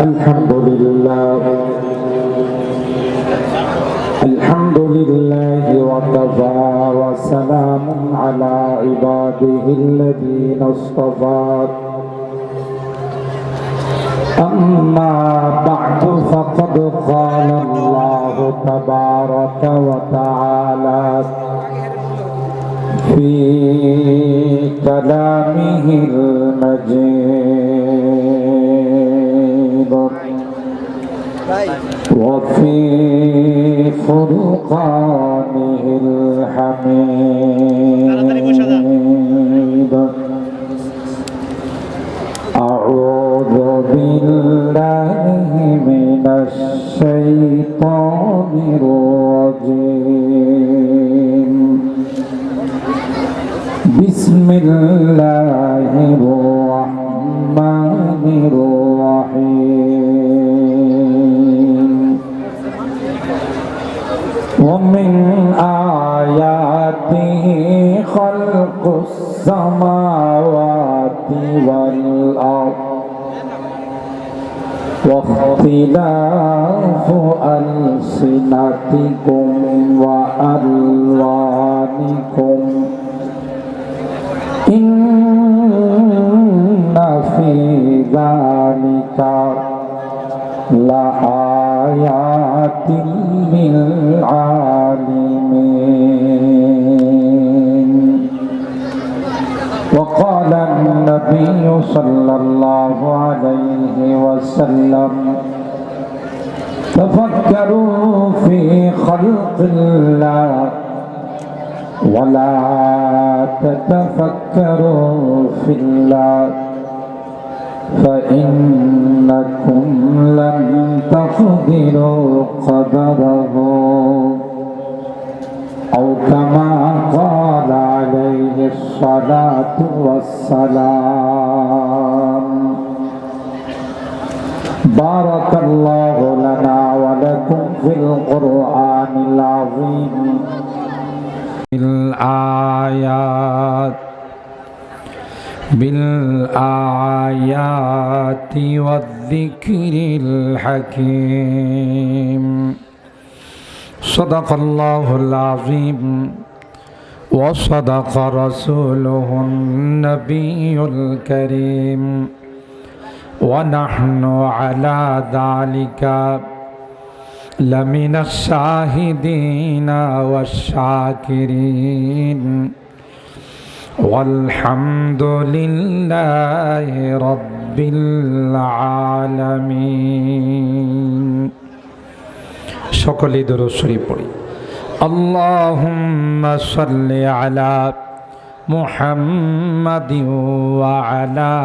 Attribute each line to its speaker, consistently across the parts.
Speaker 1: الحمد لله وكفى وسلام على عباده الذين اصطفى أما بعد فقد قال الله تبارك وتعالى في كلامه المجيد وفي فرقانه الحميد أعوذ بالله من الشيطان الرجيم بسم الله الرحمن الرحيم ومن آياته خلق السماوات والأرض واختلاف ألسنتكم وألوانكم إن في ذلك لآيات للعالمين. وقال النبي صلى الله عليه وسلم تفكروا في خلق الله ولا تتفكروا في الله فإنكم لن تقدروا قدره أو كما قال عليه الصلاة والسلام. بارك الله لنا ولكم في القرآن العظيم بالآيات والذكر الحكيم. صدق الله العظيم وصدق رسوله النبي الكريم ونحن على ذلك لمن الشاهدين والشاكرين والحمد لله رب العالمين. সকলে দরুদ শরীফ পড়ি। আল্লাহুম্মা সাল্লি আলা মুহাম্মাদিন ওয়া আলা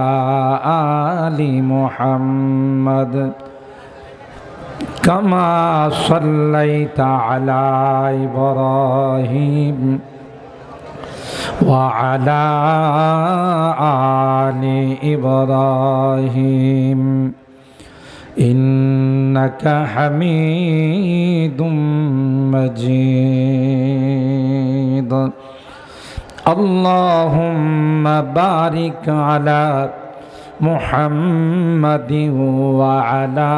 Speaker 1: আলি মুহাম্মাদ কামা সাল্লাইতা আলা ইব্রাহিম وعلى آل إبراهيم إنك حميد مجيد. اللهم بارك على محمد وعلى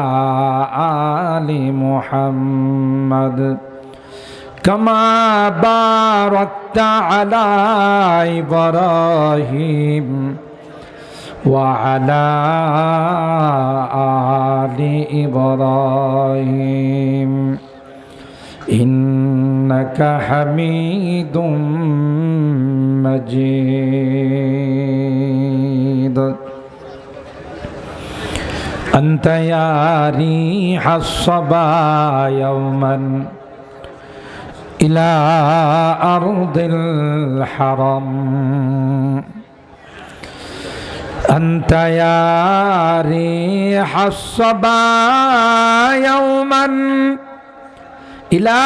Speaker 1: آل محمد كما باركت على إبراهيم وعلى آل إبراهيم إنك حميد مجيد. أنت يا ريح الصبا يوما إلى أرض الحرم. أنت يا ريح الصبا يوما إلى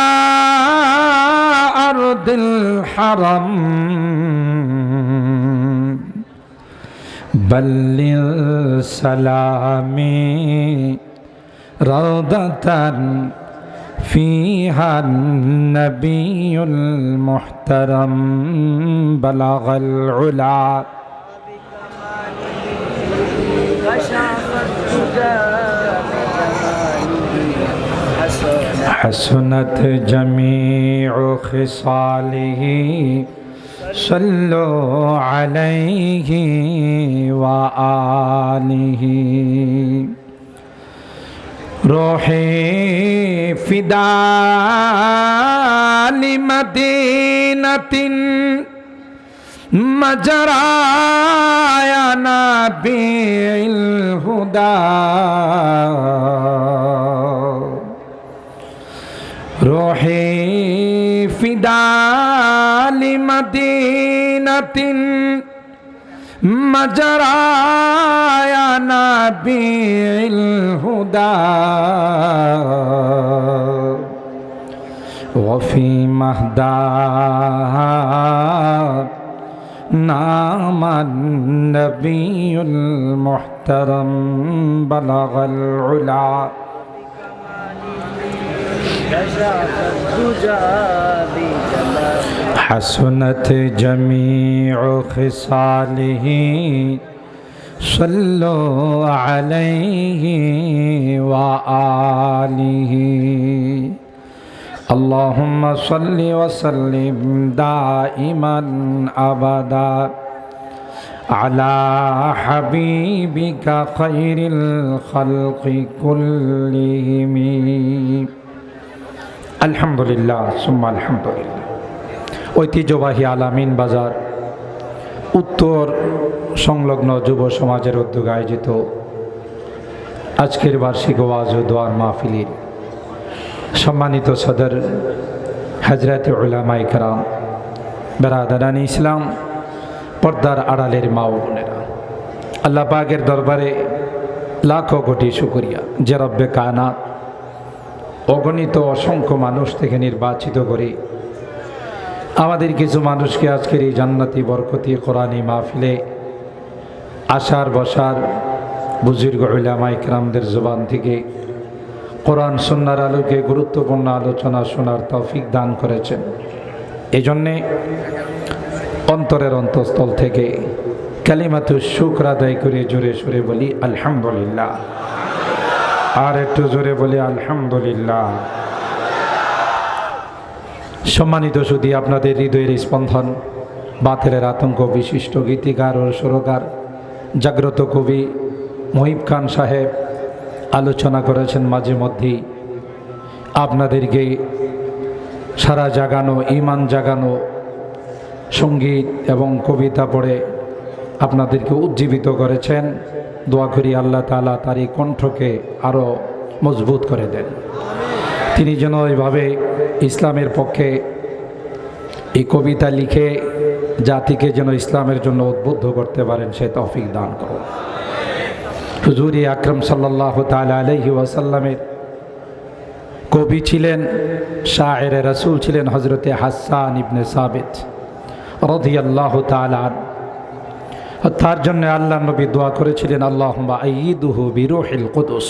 Speaker 1: أرض الحرم. بلغ سلامي روضة فيها النبي المحترم بلغ العلا حسنت جميع خصاله صلوا عليه وآله روحي فداء لمدينة مجرى يا نبي الهدى روحي فداء لمدينة مجرى يا نبي الهدى وفي مهداها نام النبي المحترم بلغ العلا حسنت جميع خصاله صلوا عليه وآله اللهم صل وسلم دائما أبدا على حبيبك خير الخلق كلهم আলহামদুলিল্লাহ সুম্মা আলহামদুলিল্লাহ। ঐতিহ্যবাহী আলামিন বাজার উত্তর সংলগ্ন যুব সমাজের উদ্যোগে আয়োজিত আজকের বার্ষিক ওয়াজ ও দোয়ার মাহফিলের সম্মানিত সদর হযরত উলামায়ে কেরাম, বেরাদারান ইসলাম, পর্দার আড়ালের মা ও বোনেরা, আল্লাহ পাকের দরবারে লাখো কোটি শুকরিয়া যে রব্বে কায়নাত অগণিত অসংখ্য মানুষ থেকে নির্বাচিত করে আমাদের কিছু মানুষকে আজকের এই জান্নাতি বরকতি কোরআনী মাহফিলে আসার বসার বুজুর্গ উলামায়ে কেরামদের জবান থেকে কোরআন সুন্নাহর আলোকে গুরুত্বপূর্ণ আলোচনা শোনার তৌফিক দান করেছেন। এই জন্যে অন্তরের অন্তঃস্থল থেকে কালিমাতুশ শুকর আদায় করে জোরে সোরে বলি আলহামদুলিল্লাহ। আর একটু জোরে বলি আলহামদুলিল্লাহ। সম্মানিত সুধী, আপনাদের হৃদয়ের স্পন্দন, বাতিলের আতঙ্ক বিশিষ্ট গীতিকার ও সুরকার জাগ্রত কবি মহিব খান সাহেব আলোচনা করেছেন। মাঝে মধ্যেই আপনাদেরকে সারা জাগানো, ইমান জাগানো সঙ্গীত এবং কবিতা পড়ে আপনাদেরকে উজ্জীবিত করেছেন। দোয়া করি আল্লাহ তাআলা তার এই কণ্ঠকে আরও মজবুত করে দেন। তিনি যেন এইভাবে ইসলামের পক্ষে এই কবিতা লিখে জাতিকে যেন ইসলামের জন্য উদ্বুদ্ধ করতে পারেন, সে তৌফিক দান করুন। হুজুর আকরাম সাল্লাল্লাহু তাআলা আলাইহি ওয়াসাল্লামের কবি ছিলেন, শায়ের রাসূল ছিলেন হযরতে হাসান ইবনে সাবিত রাদিয়াল্লাহু তাআলা। তার জন্য আল্লাহ নবী দোয়া করেছিলেন, আল্লাহুম্মা আইয়িদহু বিরূহিল কুদুস,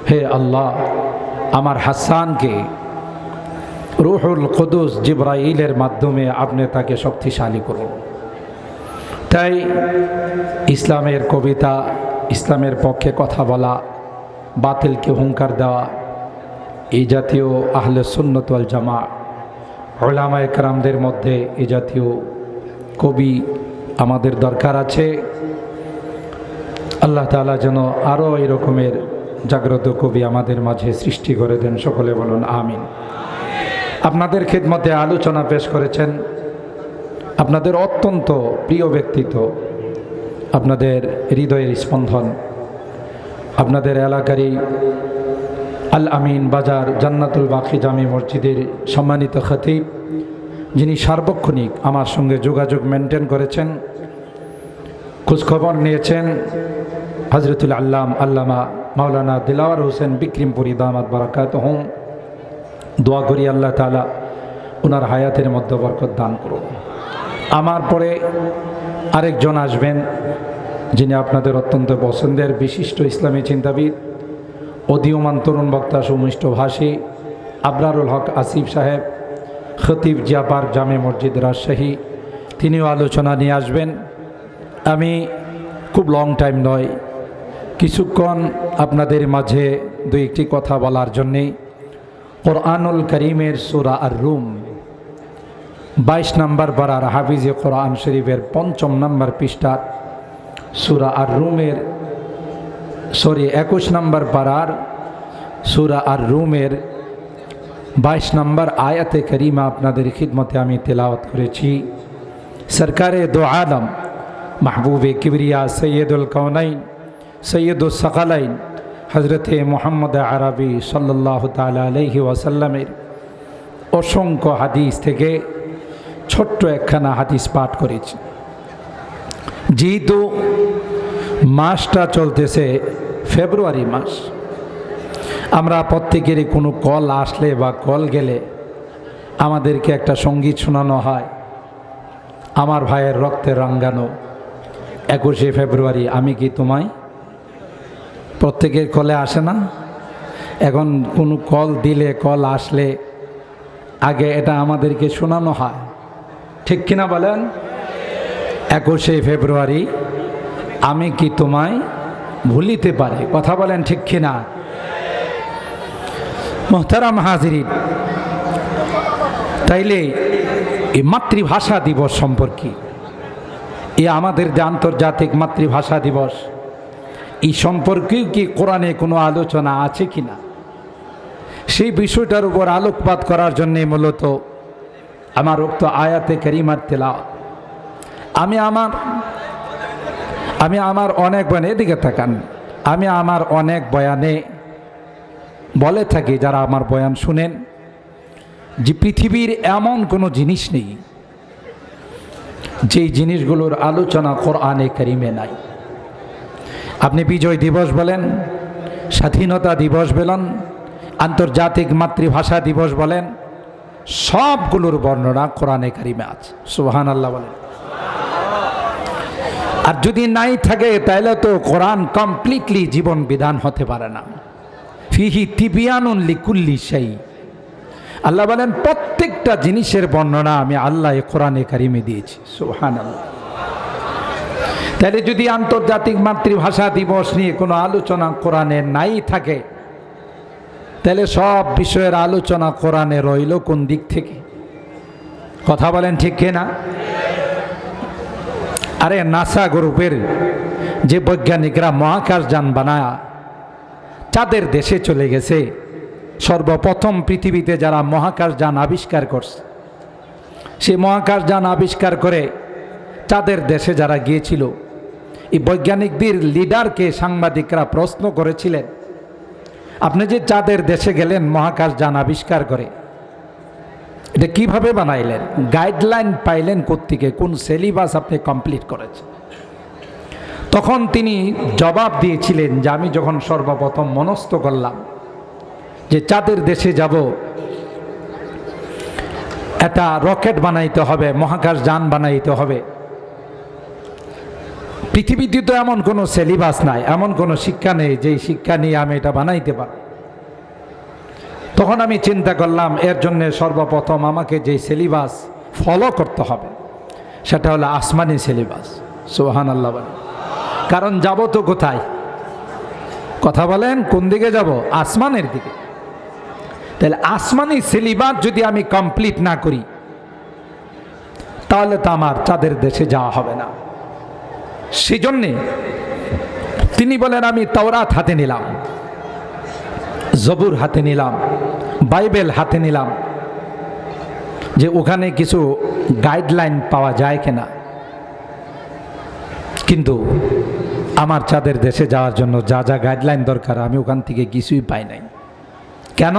Speaker 1: হে আল্লাহ আমার হাসানকে রূহুল কুদুস জিবরাইলের মাধ্যমে আপনি তাকে শক্তিশালী করুন। তাই ইসলামের কবিতা, ইসলামের পক্ষে কথা বলা, বাতিলকে হুঙ্কার দেওয়া, এই জাতীয় আহলে সুন্নাত ওয়াল জামাত উলামায়ে কেরামদের মধ্যে এই জাতীয় কবি আমাদের দরকার আছে। আল্লাহ তাআলা যেন আরও এই রকমের জাগ্রত কবি আমাদের মাঝে সৃষ্টি করে দেন। সকলে বলুন আমিন। আপনাদের খিদমতে আলোচনা পেশ করেছেন আপনাদের অত্যন্ত প্রিয় ব্যক্তিত্ব, আপনাদের হৃদয়ের স্পন্দন, আপনাদের এলাকারই আল আমিন বাজার জান্নাতুল বাকি জামি মসজিদের সম্মানিত খতিব, যিনি সার্বক্ষণিক আমার সঙ্গে যোগাযোগ মেনটেন করেছেন, খোঁজখবর নিয়েছেন, হযরতুল আল্লামা মাওলানা দিলাওয়ার হোসেন বিক্রিমপুরী দামাত বারাকাতুহুম। দোয়া করি আল্লাহ তাআলা ওনার হায়াতের মধ্যে বরকত দান করুন। আমার পরে আরেকজন আসবেন, যিনি আপনাদের অত্যন্ত পছন্দের বিশিষ্ট ইসলামী চিন্তাবিদ, অদীয়মান তরুণ বক্তা, সুমিষ্টভাষী আবরারুল হক আসিফ সাহেব, খতিব জিয়াপার জামে মসজিদ রাজশাহী। তিনিও আলোচনা নিয়ে আসবেন। আমি খুব লং টাইম নয়, কিছুক্ষণ আপনাদের মাঝে দুই একটি কথা বলার জন্যেই কোরআনুল করিমের সূরা আর রুম 22 নম্বর পারার হাফিজে কোরআন শরীফের 5 নম্বর পৃষ্ঠার সূরা আর রুমের 21 নম্বর পারার সূরা আর রুমের 22 নম্বর আয়াতে করিমা আপনাদের খিদমতে আমি তেলাওয়াত করেছি। সরকারে দো আলম মাহবুবে কিবরিয়া সৈয়দুল কৌনাইন সৈয়দুল সকলাইন হজরতে মোহাম্মদ আরবি সাল্লাল্লাহু তাআলা আলাইহি ওয়াসাল্লামের অসংখ্য হাদিস থেকে ছোট্ট একখানা হাদিস পাঠ করেছি। যেহেতু মাসটা চলতেছে ফেব্রুয়ারি মাস, আমরা প্রত্যেকেরই কোনো কল আসলে বা কল গেলে আমাদেরকে একটা সঙ্গীত শোনানো হয়, আমার ভাইয়ের রক্তে রাঙ্গানো 21শে ফেব্রুয়ারি আমি কি তোমায়। প্রত্যেকের কলে আসে না? এখন কোনো কল দিলে, কল আসলে আগে এটা আমাদেরকে শোনানো হয়, ঠিক কিনা বলেন? 21শে ফেব্রুয়ারি আমি কি তোমায় ভুলিতে পারি, কথা বলেন ঠিক কিনা? মোহতারাম হাজিরিন, তাইলে এই মাতৃভাষা দিবস সম্পর্কে, এ আমাদের যে আন্তর্জাতিক মাতৃভাষা দিবস, এই সম্পর্কেও কি কোরআনে কোনো আলোচনা আছে কিনা, সেই বিষয়টার উপর আলোকপাত করার জন্যে মূলত আমার উক্ত আয়াতে কারিমার তেলাওয়াত। আমি আমার অনেক বয়ানে, এদিকে তাকান, আমি আমার অনেক বয়ানে বলে থাকি, যারা আমার বয়ান শুনেন, যে পৃথিবীর এমন কোনো জিনিস নেই যেই জিনিসগুলোর আলোচনা কোরআনে কারিমে নাই। আপনি বিজয় দিবস বলেন, স্বাধীনতা দিবস বলেন, আন্তর্জাতিক মাতৃভাষা দিবস বলেন, সবগুলোর বর্ণনা কোরআনে কারিমে আছে। সুবহানাল্লাহ বলেন। আর যদি নাই থাকে তাহলে তো কোরআন কমপ্লিটলি জীবন বিধান হতে পারে না। ফিহি তিবিয়ানুন লিকুল্লি শাই, আল্লাহ বলেন প্রত্যেকটা জিনিসের বর্ণনা আমি আল্লাহ কোরআনে কারিমে দিয়েছি। সুবহানাল্লাহ। তাহলে যদি আন্তর্জাতিক মাতৃভাষা দিবস নিয়ে কোনো আলোচনা কোরআনে নাই থাকে, তাহলে সব বিষয়ের আলোচনা কোরআনে রইল কোন দিক থেকে? কথা বলেন ঠিক কিনা? আরে নাসা গ্রুপের যে বৈজ্ঞানিকরা মহাকাশযান বানায় চাঁদের দেশে চলে গেছে, সর্বপ্রথম পৃথিবীতে যারা মহাকাশযান আবিষ্কার করছে, সেই মহাকাশযান আবিষ্কার করে চাঁদের দেশে যারা গিয়েছিল, এই বৈজ্ঞানিকদের লিডারকে সাংবাদিকরা প্রশ্ন করেছিলেন, আপনি যে চাঁদের দেশে গেলেন মহাকাশযান আবিষ্কার করে, এটা কিভাবে বানাইলেন? গাইডলাইন পাইলেন কোত্থেকে? কোন সিলেবাস আপনি কমপ্লিট করেছেন? তখন তিনি জবাব দিয়েছিলেন যে আমি যখন সর্বপ্রথম মনস্থ করলাম যে চাঁদের দেশে যাব, একটা রকেট বানাইতে হবে, মহাকাশযান বানাইতে হবে, পৃথিবীতে তো এমন কোনো সিলেবাস নাই, এমন কোনো শিক্ষা নেই যেই শিক্ষা নিয়ে আমি এটা বানাইতে পারি। তখন আমি চিন্তা করলাম এর জন্য সর্বপ্রথম আমাকে যে সিলেবাস ফলো করতে হবে সেটা হলো আসমানি সিলেবাস। সুবহানাল্লাহ বলেন। কারণ যাব তো কোথায়? কথা বলেন, কোন দিকে যাব? আসমানের দিকে। তাহলে আসমানি সিলেবাস যদি আমি কমপ্লিট না করি তাহলে তো আমার চাঁদের দেশে যাওয়া হবে না। সেজন্যে তিনি বলেন আমি তাওরাত হাতে নিলাম, জবুর হাতে নিলাম, বাইবেল হাতে নিলাম, যে ওখানে কিছু গাইডলাইন পাওয়া যায় কিনা। কিন্তু আমার চাঁদের দেশে যাওয়ার জন্য যা যা গাইডলাইন দরকার আমি ওখান থেকে কিছুই পাই নাই। কেন?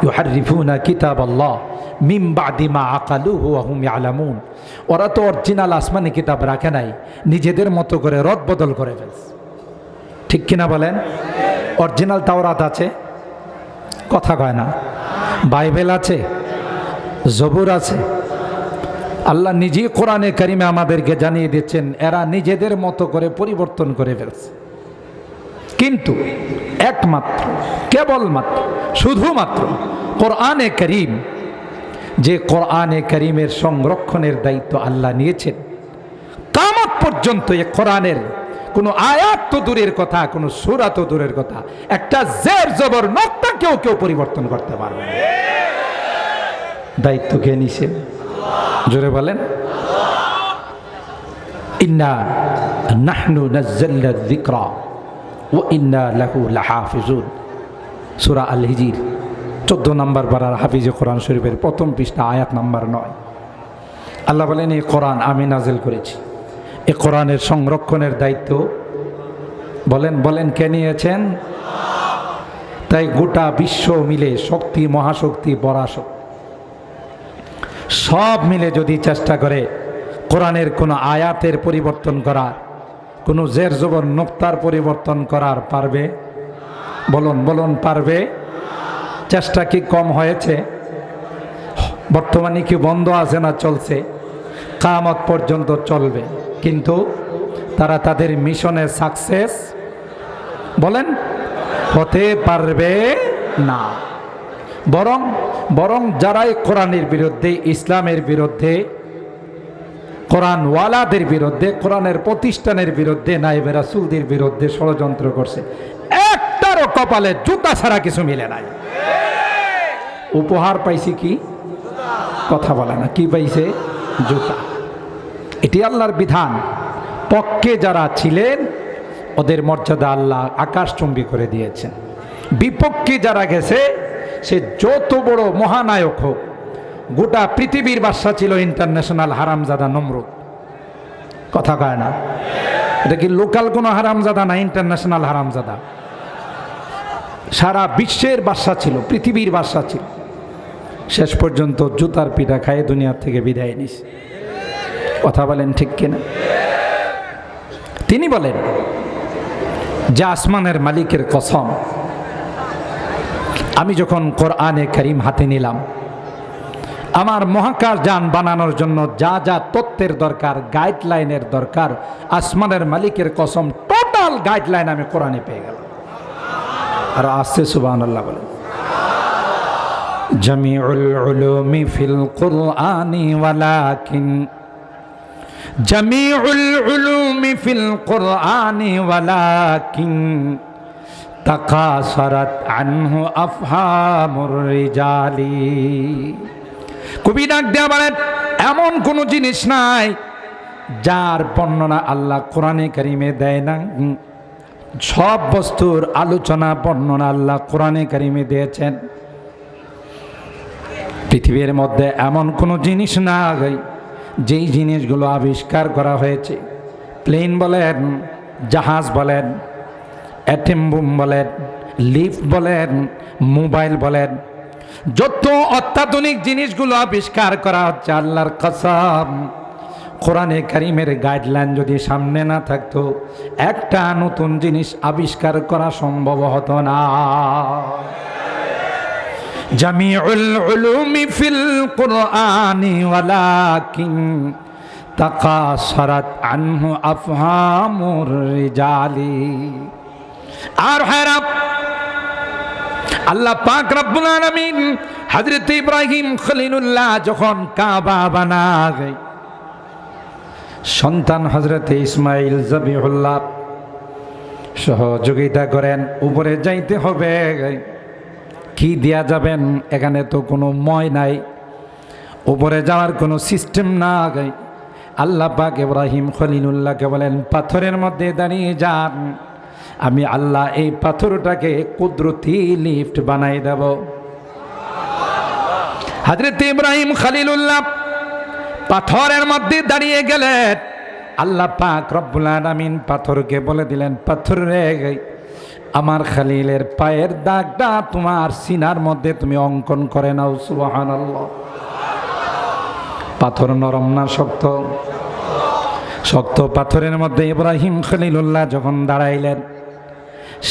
Speaker 1: ইউহাররিফুনা কিতাবাল্লাহ মিন বাদি মা আকালুহু ওয়া হুম ইয়ালামুন। ওরা তো অরিজিনাল আসমানি কিতাব রাখে নাই, নিজেদের মতো করে রদ বদল করে ফেলছে। ঠিক কিনা বলেন? অরিজিনাল তাওরাত আছে, কথা কয় না। বাইবেল আছে, জবুর আছে। আল্লাহ নিজেই কোরআনে কারিমে আমাদেরকে জানিয়ে দিচ্ছেন এরা নিজেদের মতো করে পরিবর্তন করে ফেলছে। কিন্তু একমাত্র, কেবলমাত্র, শুধুমাত্র কোরআনে কারিম, যে কোরআনে কারিমের সংরক্ষণের দায়িত্ব আল্লাহ নিয়েছেন, কিয়ামত পর্যন্ত এই কোরআনের কোনো আয়াত তো দূরের কথা, কোনো সূরা তো দূরের কথা, একটা জের জবর নক্তা কেউ পরিবর্তন করতে পারবে না। দায়িত্ব কে নিছে? জোরে বলেন। ইন্না নাহনু নাযালনা যিকরা ওয়া ইন্না লাহু লাহাফিজুন। সূরা আল হিজর 14 নম্বর পারার হাফিজে কোরআন শরীফের প্রথম পৃষ্ঠা আয়াত নাম্বার 9। আল্লাহ বলেন, এই কোরআন আমি নাজিল করেছি। এই কোরআনের সংরক্ষণের দায়িত্ব বলেন কে নিয়েছেন? তাই গোটা বিশ্ব মিলে, শক্তি, মহাশক্তি, পরাশক্তি সব মিলে যদি চেষ্টা করে কোরআনের কোনো আয়াতের পরিবর্তন করার, কোনো জের জবর নোক্তার পরিবর্তন করার পারবে? বলুন পারবে? চেষ্টা কি কম হয়েছে? বর্তমানে কি বন্ধ আছে না চলছে? কিয়ামত পর্যন্ত চলবে, কিন্তু তারা তাদের মিশনে সাকসেস হতে পারবে না। বরং যারাই কোরআনের বিরুদ্ধে, ইসলামের বিরুদ্ধে, কোরআনওয়ালাদের বিরুদ্ধে, কোরআনের প্রতিষ্ঠানের বিরুদ্ধে, নায়েবে রাসূলদের বিরুদ্ধে ষড়যন্ত্র করছে, একটারও কপালে জুতা ছাড়া কিছু মিলে নাই। উপহার পাইছে কি? কথা বলে না, কি পাইছে? জুতা। এটি আল্লাহর বিধান। পক্ষে যারা ছিলেন ওদের মর্যাদা আল্লাহ আকাশচুম্বী করে দিয়েছেন। বিপক্ষে যারা গেছে, সে যত বড় মহানায়ক হোক, গোটা পৃথিবীর বাদশা ছিল ইন্টারন্যাশনাল হারামজাদা নমরুদ। কথা কয় না? এটা কি লোকাল কোনো হারামজাদা না, ইন্টারন্যাশনাল হারামজাদা। সারা বিশ্বের বাদশা ছিল, পৃথিবীর বাদশা ছিল। শেষ পর্যন্ত জুতার পিঠা খায় দুনিয়ার থেকে বিদায় নিছে। কথা বলেন ঠিক কিনা? তিনি বলেন যে আসমানের মালিকের কসম, আমি যখন কোরআনে কারীম হাতে নিলাম, আমার মহাকাশ যান বানানোর জন্য যা যা তত্ত্বের দরকার, গাইডলাইনের দরকার, আসমানের মালিকের কসম টোটাল গাইডলাইন আমি কোরআনে পেয়ে গেলাম। আর আসছে সুবহানাল্লাহ বলে, জামিউল উলুমি ফিল কুরআনি ওয়ালাকিন, জামিউল উলুমি ফিল কুরআনি ওয়ালাকিন তাকাসারাত আনহু আফহামুর রিজালি। কবি ডাক দেয়া বলেন, এমন কোন জিনিস নাই যার বর্ণনা আল্লাহ কোরআনে কারিমে দেয় না। সব বস্তুর আলোচনা, বর্ণনা আল্লাহ কোরআনে কারিমে দিয়েছেন। পৃথিবীর মধ্যে এমন কোনো জিনিস না যেই জিনিসগুলো আবিষ্কার করা হয়েছে, প্লেন বলেন, জাহাজ বলেন, অ্যাটম বোম বলেন, লিফট বলেন, মোবাইল বলেন, যত অত্যাধুনিক জিনিসগুলো আবিষ্কার করা হচ্ছে, আল্লাহর কসম, কোরআনে কারীমের গাইডলাইন যদি সামনে না থাকতো, একটা নতুন জিনিস আবিষ্কার করা সম্ভব হতো না। জামিউল উলুমি ফিল কুরআনি ওয়ালাকিন তাকাসারাত আনহু আফহামুর রিজালি। আর হারাম আল্লাহ পাক রব্বুল আলামিন হযরত ইব্রাহিম খলিলুল্লাহ যখন কাবা বানায়, সন্তান হযরত ইসমাইল জবিহুল্লাহ সহযোগিতা করেন, উপরে যাইতে হবে, কি দিয়া যাবেন? এখানে তো কোনো মই নাই, উপরে যাওয়ার কোনো সিস্টেম না। আল্লাহ পাক ইব্রাহিম খলিলুল্লাহকে বলেন, পাথরের মধ্যে দাঁড়িয়ে যান, আমি আল্লাহ এই পাথরটাকে কুদরতি লিফট বানাই দেব। হযরত ইব্রাহিম খলিলুল্লাহ পাথরের মধ্যে দাঁড়িয়ে গেলেন। আল্লাহ পাক রব্বুল আলামিন পাথরকে বলে দিলেন, পাথর রে, আমার খলিলের পায়ের দাগটা তোমার সিনার মধ্যে তুমি অঙ্কন করে নাও। সুবহানাল্লাহ। পাথর নরম না শক্ত? শক্ত পাথরের মধ্যে ইব্রাহিম খলিলুল্লাহ যখন দাঁড়াইলেন,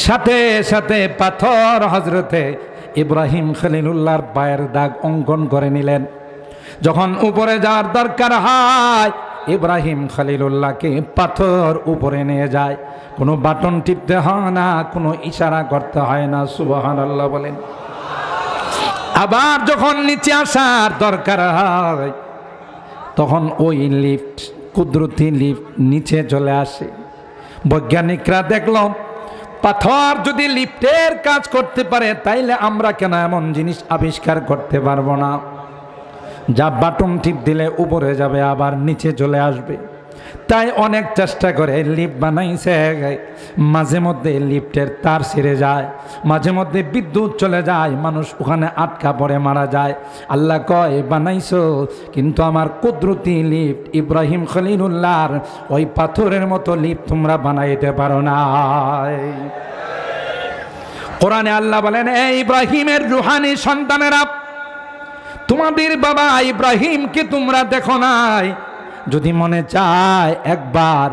Speaker 1: সাথে সাথে পাথর হযরতে ইব্রাহিম খলিলুল্লাহর পায়ের দাগ অঙ্কন করে নিলেন। যখন উপরে যাওয়ার দরকার হয়, ইব্রাহিম খলিলুল্লাহকে পাথর উপরে নিয়ে যায়। কোনো বাটন টিপতে হয় না, কোনো ইশারা করতে হয় না। সুবহানাল্লাহ বলেন। আবার যখন নিচে আসার দরকার হয়, তখন ওই লিফট, কুদরতি লিফট নিচে চলে আসে। বৈজ্ঞানিকরা দেখলো পাথর যদি লিফটের কাজ করতে পারে তাইলে আমরা কেন এমন জিনিস আবিষ্কার করতে পারবো না যা বাটন টিপ দিলে উপরে যাবে আবার নিচে চলে আসবে। তাই অনেক চেষ্টা করে লিফট বানাইছে, মাঝে মধ্যে লিফটের তার ছিঁড়ে যায়, মাঝে মধ্যে বিদ্যুৎ চলে যায়, মানুষ ওখানে আটকা পড়ে মারা যায়। আল্লাহ কয় বানাইছো কিন্তু আমার কুদরতি লিফট ইব্রাহিম খলিলুল্লাহর ওই পাথরের মতো লিফট তোমরা বানাইতে পারো না। কোরআনে আল্লাহ বলেন, এই ইব্রাহিমের রুহানি সন্তানেরা, তোমাদের বাবা ইব্রাহিমকে তোমরা দেখো নাই? যদি মনে চায় একবার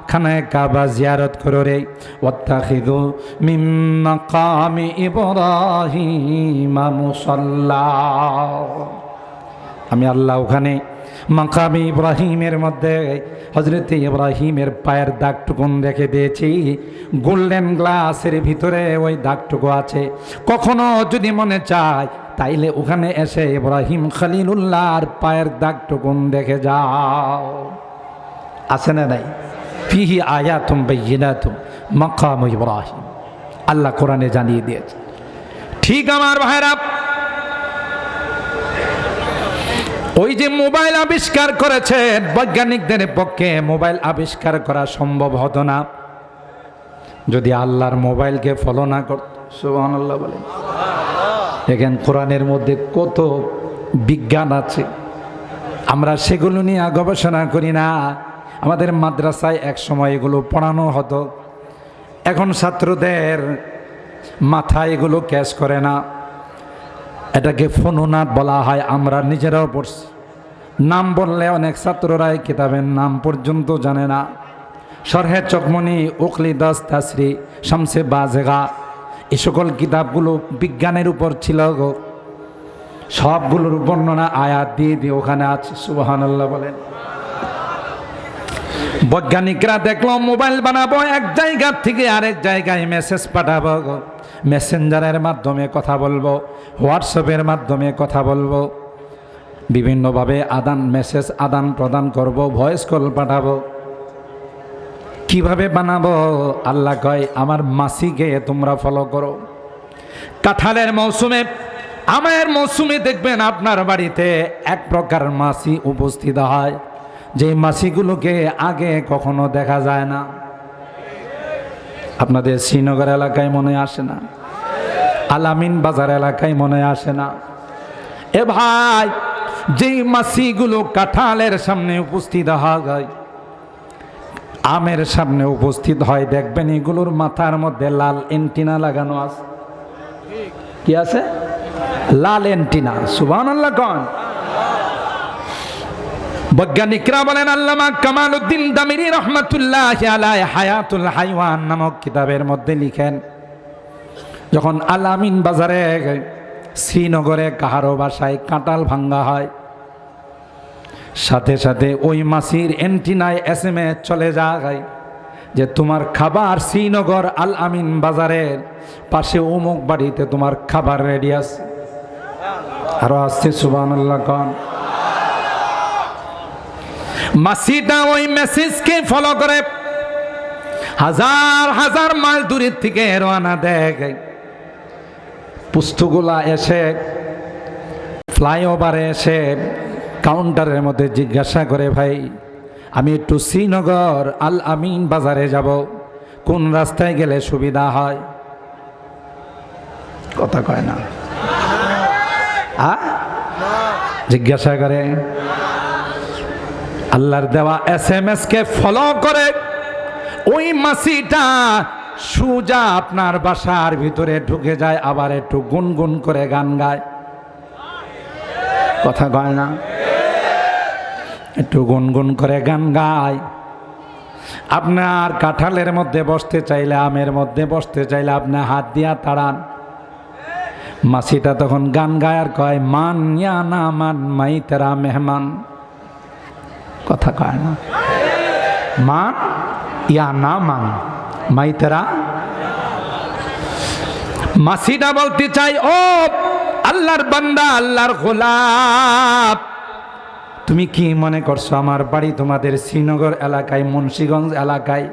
Speaker 1: খানায়ে কাবা জিয়ারত করো রে। ওয়াত্তাখিযু মিন মাকামি ইব্রাহিম মুসাল্লা। আমি আল্লাহ ওখানে মাকামি ইব্রাহিমের মধ্যে হযরত ইব্রাহিমের পায়ের দাগটুকুন রেখে দিয়েছি। গোল্ডেন গ্লাসের ভিতরে ওই দাগটুকু আছে। কখনো যদি মনে চায় তাইলে ওখানে এসে ইব্রাহিম খলিলুল্লাহর পায়ের দাগটুকুন দেখে যাও। আছে না নাই? ফিহি আয়াতুম বাইয়িনাতুম মাকাম ইব্রাহিম, আল্লাহ কোরআনে জানিয়ে দিয়েছে। ঠিক আমার ভাইরা, ওই যে মোবাইল আবিষ্কার করেছেন, বৈজ্ঞানিকদের পক্ষে মোবাইল আবিষ্কার করা সম্ভব হতো না যদি আল্লাহর মোবাইলকে ফলো না করত। সুবহানাল্লাহ বলেন। দেখেন কোরআনের মধ্যে কত বিজ্ঞান আছে, আমরা সেগুলো নিয়ে গবেষণা করি না। আমাদের মাদ্রাসায় এক সময় এগুলো পড়ানো হতো, এখন ছাত্রদের মাথায় এগুলো ক্যাচ করে না। এটাকে ফোনোনাথ বলা হয়, আমরা নিজেরাও পড়ছি। নাম বললে অনেক ছাত্ররাই কিতাবের নাম পর্যন্ত জানে না। শরহে চকমনি, উকলিদাস তাসরি, শামসে বাজেগা, এই সকল কিতাবগুলো বিজ্ঞানের উপর ছিল গো। সবগুলোর বর্ণনা আয়াত দিয়ে দিয়ে ওখানে আছে। সুবহানাল্লাহ বলেন। বৈজ্ঞানিকরা দেখলো মোবাইল বানাবো, এক জায়গা থেকে আরেক জায়গায় মেসেজ পাঠাবো, মেসেঞ্জারের মাধ্যমে কথা বলবো, হোয়াটসঅ্যাপের মাধ্যমে কথা বলবো, বিভিন্নভাবে মেসেজ আদান প্রদান করব, ভয়েস কল পাঠাবো। কিভাবে বানাবো? আল্লাহ কয় আমার মাসিকে তোমরা ফলো করো। কাঁঠালের মৌসুমে, আমের মৌসুমে দেখবেন আপনার বাড়িতে এক প্রকার মাছি উপস্থিত হয়, যে মাছিগুলোকে আগে কখনো দেখা যায় না। আপনাদের শ্রীনগর এলাকায় মনে আসে না? আলামিন বাজার এলাকায় মনে আসে না? এ ভাই, যেই মাছিগুলো কাঁঠালের সামনে উপস্থিত হয়, আমের সামনে উপস্থিত হয়, দেখবেন এগুলোর মাথার মধ্যে লাল এন্টিনা লাগানো আছে। কি আছে? লাল এন্টিনা। সুবহানাল্লাহ কোন? বৈজ্ঞানিকরা বলেন, আল্লামা কামালউদ্দিন দামিরি রহমাতুল্লাহি আলাইহি হায়াতুল হাইওয়ান নামক কিতাবের মধ্যে লিখেন, যখন আলামিন বাজারে শ্রীনগরে কাহারো বাসায় কাঁঠাল ভাঙ্গা হয়, সাথে সাথে ওই মাছির এন্টিনায় SMS চলে যায় যে তোমার খাবার শ্রীনগর আল আমিন বাজারের পাশে অমুক বাড়িতে তোমার খাবার রেডি আছে। আরো আসছে সুবহানাল্লাহ কোন? মাছিটা ওই মেসেজকে ফলো করে হাজার হাজার মাইল দূরের থেকে রওনা দেয়। পুস্তগুলা এসে ফ্লাইওভারে এসে কাউন্টারের মধ্যে জিজ্ঞাসা করে, ভাই আমি একটু শ্রীনগর আল আমিন বাজারে যাব, কোন রাস্তায় গেলে সুবিধা হয়? কথা কয় না। জিজ্ঞাসা করে, আল্লাহর দেওয়া SMS কে ফলো করে ওই মাছিটা সোজা আপনার বাসার ভিতরে ঢুকে যায়, আবার একটু গুনগুন করে গান গায়। কথা কয় না? একটু গুনগুন করে গান গায়। আপনার কাঁঠালের মধ্যে বসতে চাইলে, আমের মধ্যে বসতে চাইলে আপনি হাত দিয়া তাড়ান, মাছিটা তখন গান গায় আর কয়, মান ইয়া না মান মাই তেরা মেহমান। কথা কয় না? মান ইয়া না মান মাই তেরা। মাছিটা বলতে চাই, ও আল্লাহর বান্দা, আল্লাহর গোলাপ, তুমি কি মনে করছো আমার বাড়ি তোমাদের শ্রীনগর এলাকায়, মুন্সিগঞ্জ এলাকায়?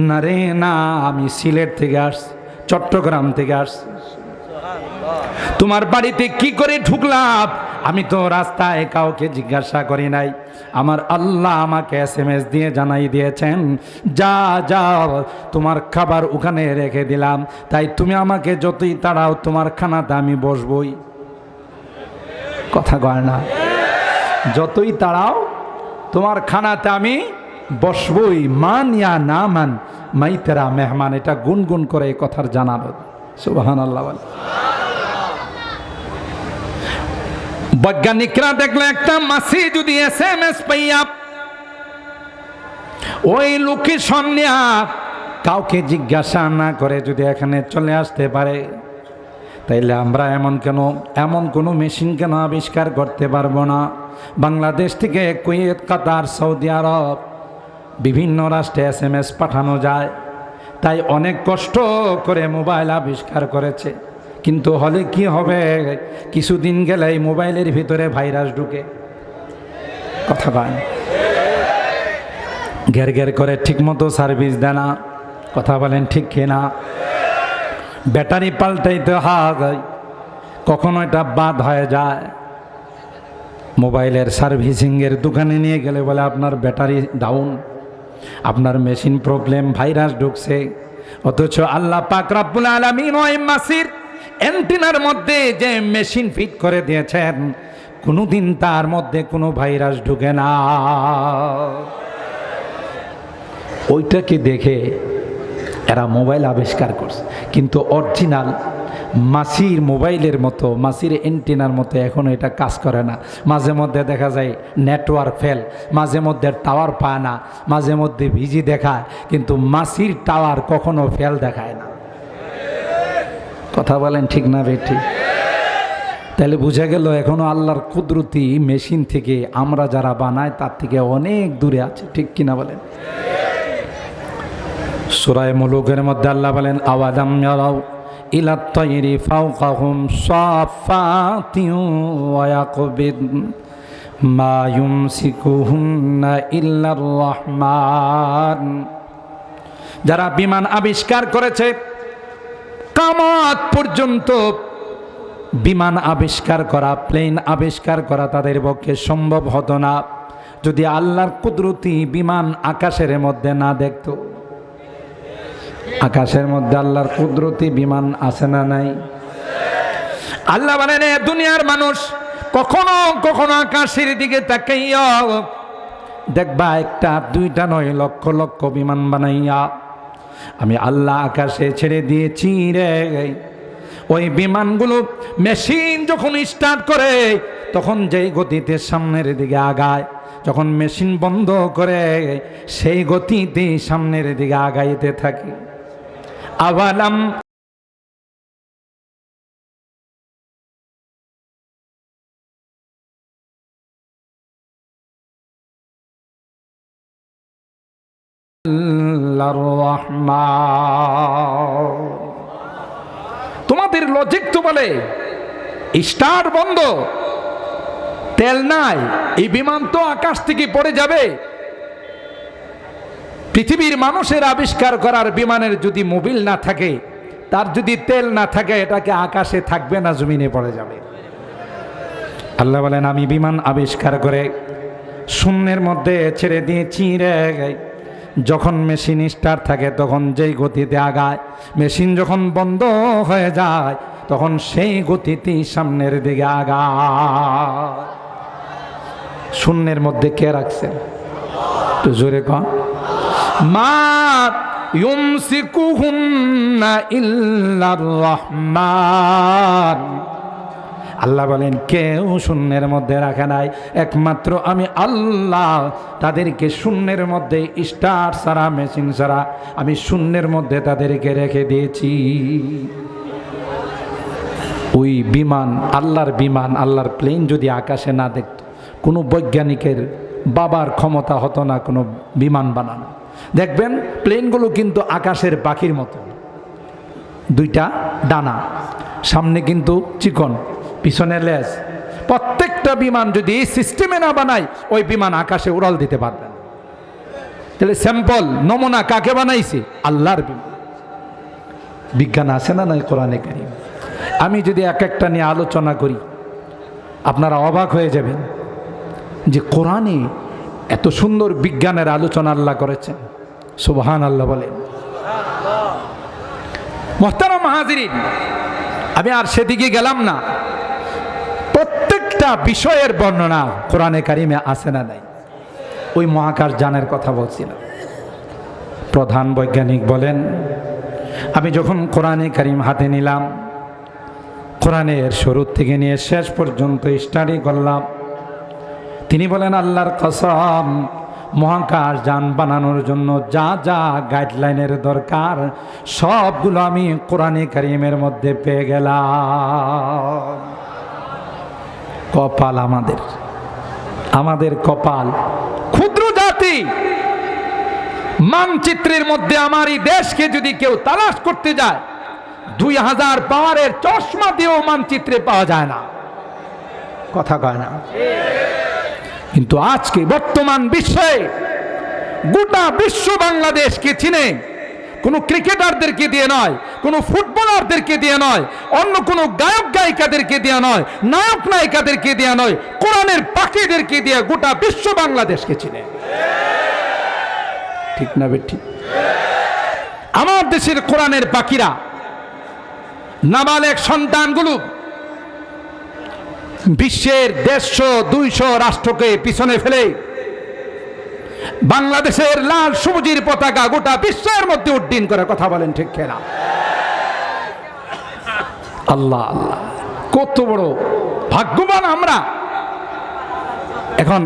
Speaker 1: না রে না, আমি সিলেট থেকে আসছি, চট্টগ্রাম থেকে আসছি। তোমার বাড়িতে কি করে ঢুকলাম? আমি তো রাস্তায় কাউকে জিজ্ঞাসা করি নাই, আমার আল্লাহ আমাকে SMS দিয়ে জানাই দিয়েছেন, যা যাও তোমার খাবার ওখানে রেখে দিলাম, তাই তুমি আমাকে যতই তাড়াও তোমার খানাতে আমি বসবই। কথা কয় না? যতই তাড়াও তোমার খানাতে আমি বসবই, মান ইয়া না মান মাই তেরা মেহমান। এটা গুনগুন করে এই কথার জানালো। সুবহানাল্লাহ। বৈজ্ঞানিকরা দেখলো একটা মাছি যদি SMS পাইয়া ওই লোকেশন নিয়ে কাউকে জিজ্ঞাসা না করে যদি এখানে চলে আসতে পারে, তাইলে আমরা এমন কোনো মেশিন কেন আবিষ্কার করতে পারবো না? বাংলাদেশ থেকে কুয়েত, কাতার, সৌদি আরব বিভিন্ন রাষ্ট্রে SMS পাঠানো যায়, তাই অনেক কষ্ট করে মোবাইল আবিষ্কার করেছে। কিন্তু হলে কি হবে, কিছুদিন গেলেই মোবাইলের ভিতরে ভাইরাস ঢুকে। কথা বলেন, ঘের ঘের করে ঠিকমতো সার্ভিস দেয় না। কথা বলেন ঠিক কিনা? ব্যাটারি পাল্টাইতে হয়, কখনো এটা বাদ হয়ে যায়। মোবাইলের সার্ভিসিংয়ের দোকানে নিয়ে গেলে বলে আপনার ব্যাটারি ডাউন, আপনার মেশিন প্রবলেম, ভাইরাস ঢুকছে। অথচ আল্লাহ পাক রব্বুল আলামিন ওই মাছির অ্যান্টেনার মধ্যে যে মেশিন ফিট করে দিয়েছেন, কোনোদিন তার মধ্যে কোনো ভাইরাস ঢুকে না। ওইটাকে দেখে এরা মোবাইল আবিষ্কার করছে, কিন্তু অরিজিনাল মাছির মোবাইলের মতো, মাছির অ্যান্টেনার মতো এখনও এটা কাজ করে না। মাঝে মধ্যে দেখা যায় নেটওয়ার্ক ফেল, মাঝে মধ্যে টাওয়ার পায় না, মাঝে মধ্যে ভিজি দেখায়, কিন্তু মাছির টাওয়ার কখনো ফেল দেখায় না। কথা বলেন ঠিক না বেঠি? তাহলে বুঝা গেল এখনো আল্লাহর কুদরতি মেশিন থেকে আমরা যারা বানাই তার থেকে অনেক দূরে আছে। ঠিক কিনা বলেন? সূরা মুলুকের মধ্যে আল্লাহ বলেন, আওয়ালাম ইয়ারাউ ইলা তায়রি ফাওকাহুম সাফাতিন ওয়া ইয়াকবিদ মা ইউমসিকুহুন্না ইল্লার রহমান। যারা বিমান আবিষ্কার করেছে, কিয়ামত পর্যন্ত বিমান আবিষ্কার করা, প্লেন আবিষ্কার করা তাদের পক্ষে সম্ভব হতো না যদি আল্লাহর কুদরতি বিমান আকাশের মধ্যে না দেখতো। আকাশের মধ্যে আল্লাহর কুদরতি বিমান আছে না নাই? আল্লাহ বলেন, দুনিয়ার মানুষ কখনো কখনো আকাশের দিকে তাকাইয়া দেখবা একটা দুইটা নয়, লক্ষ লক্ষ বিমান বানাইয়া আমি আল্লাহ আকাশে ছেড়ে দিয়েছি রে। ওই বিমানগুলো মেশিন যখন স্টার্ট করে তখন যেই গতিতে সামনের দিকে আগায়, যখন মেশিন বন্ধ করে সেই গতিতে সামনের দিকে আগাইতে থাকে। আওয়ালাম তোমাদের লজিক তো বলে স্টার্ট বন্ধ, তেল নাই, এই বিমান তো আকাশ থেকে পড়ে যাবে। পৃথিবীর মানুষের আবিষ্কার করার বিমানের যদি মোবিল না থাকে, তার যদি তেল না থাকে, এটাকে আকাশে থাকবে না, জমিনে পড়ে যাবে। আল্লাহ বলেন, আমি বিমান আবিষ্কার করে শূন্যের মধ্যে ছেড়ে দিয়েছি রে। যখন মেশিন স্টার্ট থাকে তখন যেই গতিতে আগায়, মেশিন যখন বন্ধ হয়ে যায় তখন সেই গতিতে সামনের দিকে আগায়। শূন্যের মধ্যে কে রাখছেন? তো জোরে কন। মা ইউমসিকুহুন্না ইল্লার রহমান। আল্লাহ বলেন, কেউ শূন্যের মধ্যে রাখে নাই, একমাত্র আমি আল্লাহ তাদেরকে শূন্যের মধ্যে স্টার ছাড়া, মেশিন ছাড়া আমি শূন্যের মধ্যে তাদেরকে রেখে দিয়েছি। ওই বিমান, আল্লাহর বিমান, আল্লাহর প্লেন যদি আকাশে না দেখত, কোনো বৈজ্ঞানিকের বাবার ক্ষমতা হতো না কোনো বিমান বানানো। দেখবেন প্লেনগুলো কিন্তু আকাশের পাখির মতো, দুইটা ডানা, সামনে কিন্তু চিকন, পিছনে লেজ। প্রত্যেকটা বিমান যদি এই সিস্টেমে না বানায়, ওই বিমান আকাশে উড়াল দিতে পারবে না। তাহলে স্যাম্পল নমুনা কাকে বানাইছে? আল্লাহর বিজ্ঞান আছে না নাই কোরআনে কারীম? আমি যদি এক একটা নিয়ে আলোচনা করি আপনারা অবাক হয়ে যাবেন যে কোরআনে এত সুন্দর বিজ্ঞানের আলোচনা আল্লাহ করেছেন। সুবহানাল্লাহ বলেন। মুহতারাম হাজিরিন, আমি আর সেদিকে গেলাম না। প্রত্যেকটা বিষয়ের বর্ণনা কোরআনে কারিমে আছে না নাই? ওই মহাকাশ যানের কথা বলছিলাম, প্রধান বৈজ্ঞানিক বলেন, আমি যখন কোরআনে কারিম হাতে নিলাম, কোরআনের শুরু থেকে নিয়ে শেষ পর্যন্ত স্টাডি করলাম, তিনি বলেন আল্লাহর কসম, মহাকাশ যান বানানোর জন্য যা যা গাইডলাইনের দরকার সবগুলো আমি কোরআনে কারিমের মধ্যে পেয়ে গেলাম। কপাল আমাদের, আমাদের কপাল। ক্ষুদ্র জাতি, মানচিত্রের মধ্যে আমার এই দেশকে যদি কেউ তালাশ করতে যায় 2000 পাওয়ারের চশমা দিয়েও মানচিত্রে পাওয়া যায় না। কথা কয় না? কিন্তু আজকে বর্তমান বিশ্বে গোটা বিশ্ব বাংলাদেশকে চিনে। কোনো ক্রিকেটারদেরকে দিয়ে নয়, কোনো ফুটবলারদেরকে দিয়ে নয়, অন্য কোনো গায়ক গায়িকাদেরকে দিয়ে নয়, নায়ক নায়িকাদেরকে দিয়ে নয়, কোরআনের পাখিদেরকে দিয়ে গোটা বিশ্ব বাংলাদেশকে চিনে। ঠিক না বেটি? আমার দেশের কোরআনের পাখিরা, নাবালেগ সন্তানগুলো বিশ্বের 150-200 রাষ্ট্রকে পিছনে ফেলে বাংলাদেশের লাল সবুজের পতাকা গোটা বিশ্বের মধ্যে উড্ডীন করে। কথা বলেন ঠিক কিনা? আল্লাহ আল্লাহ, কত বড় ভাগ্যবান আমরা। এখন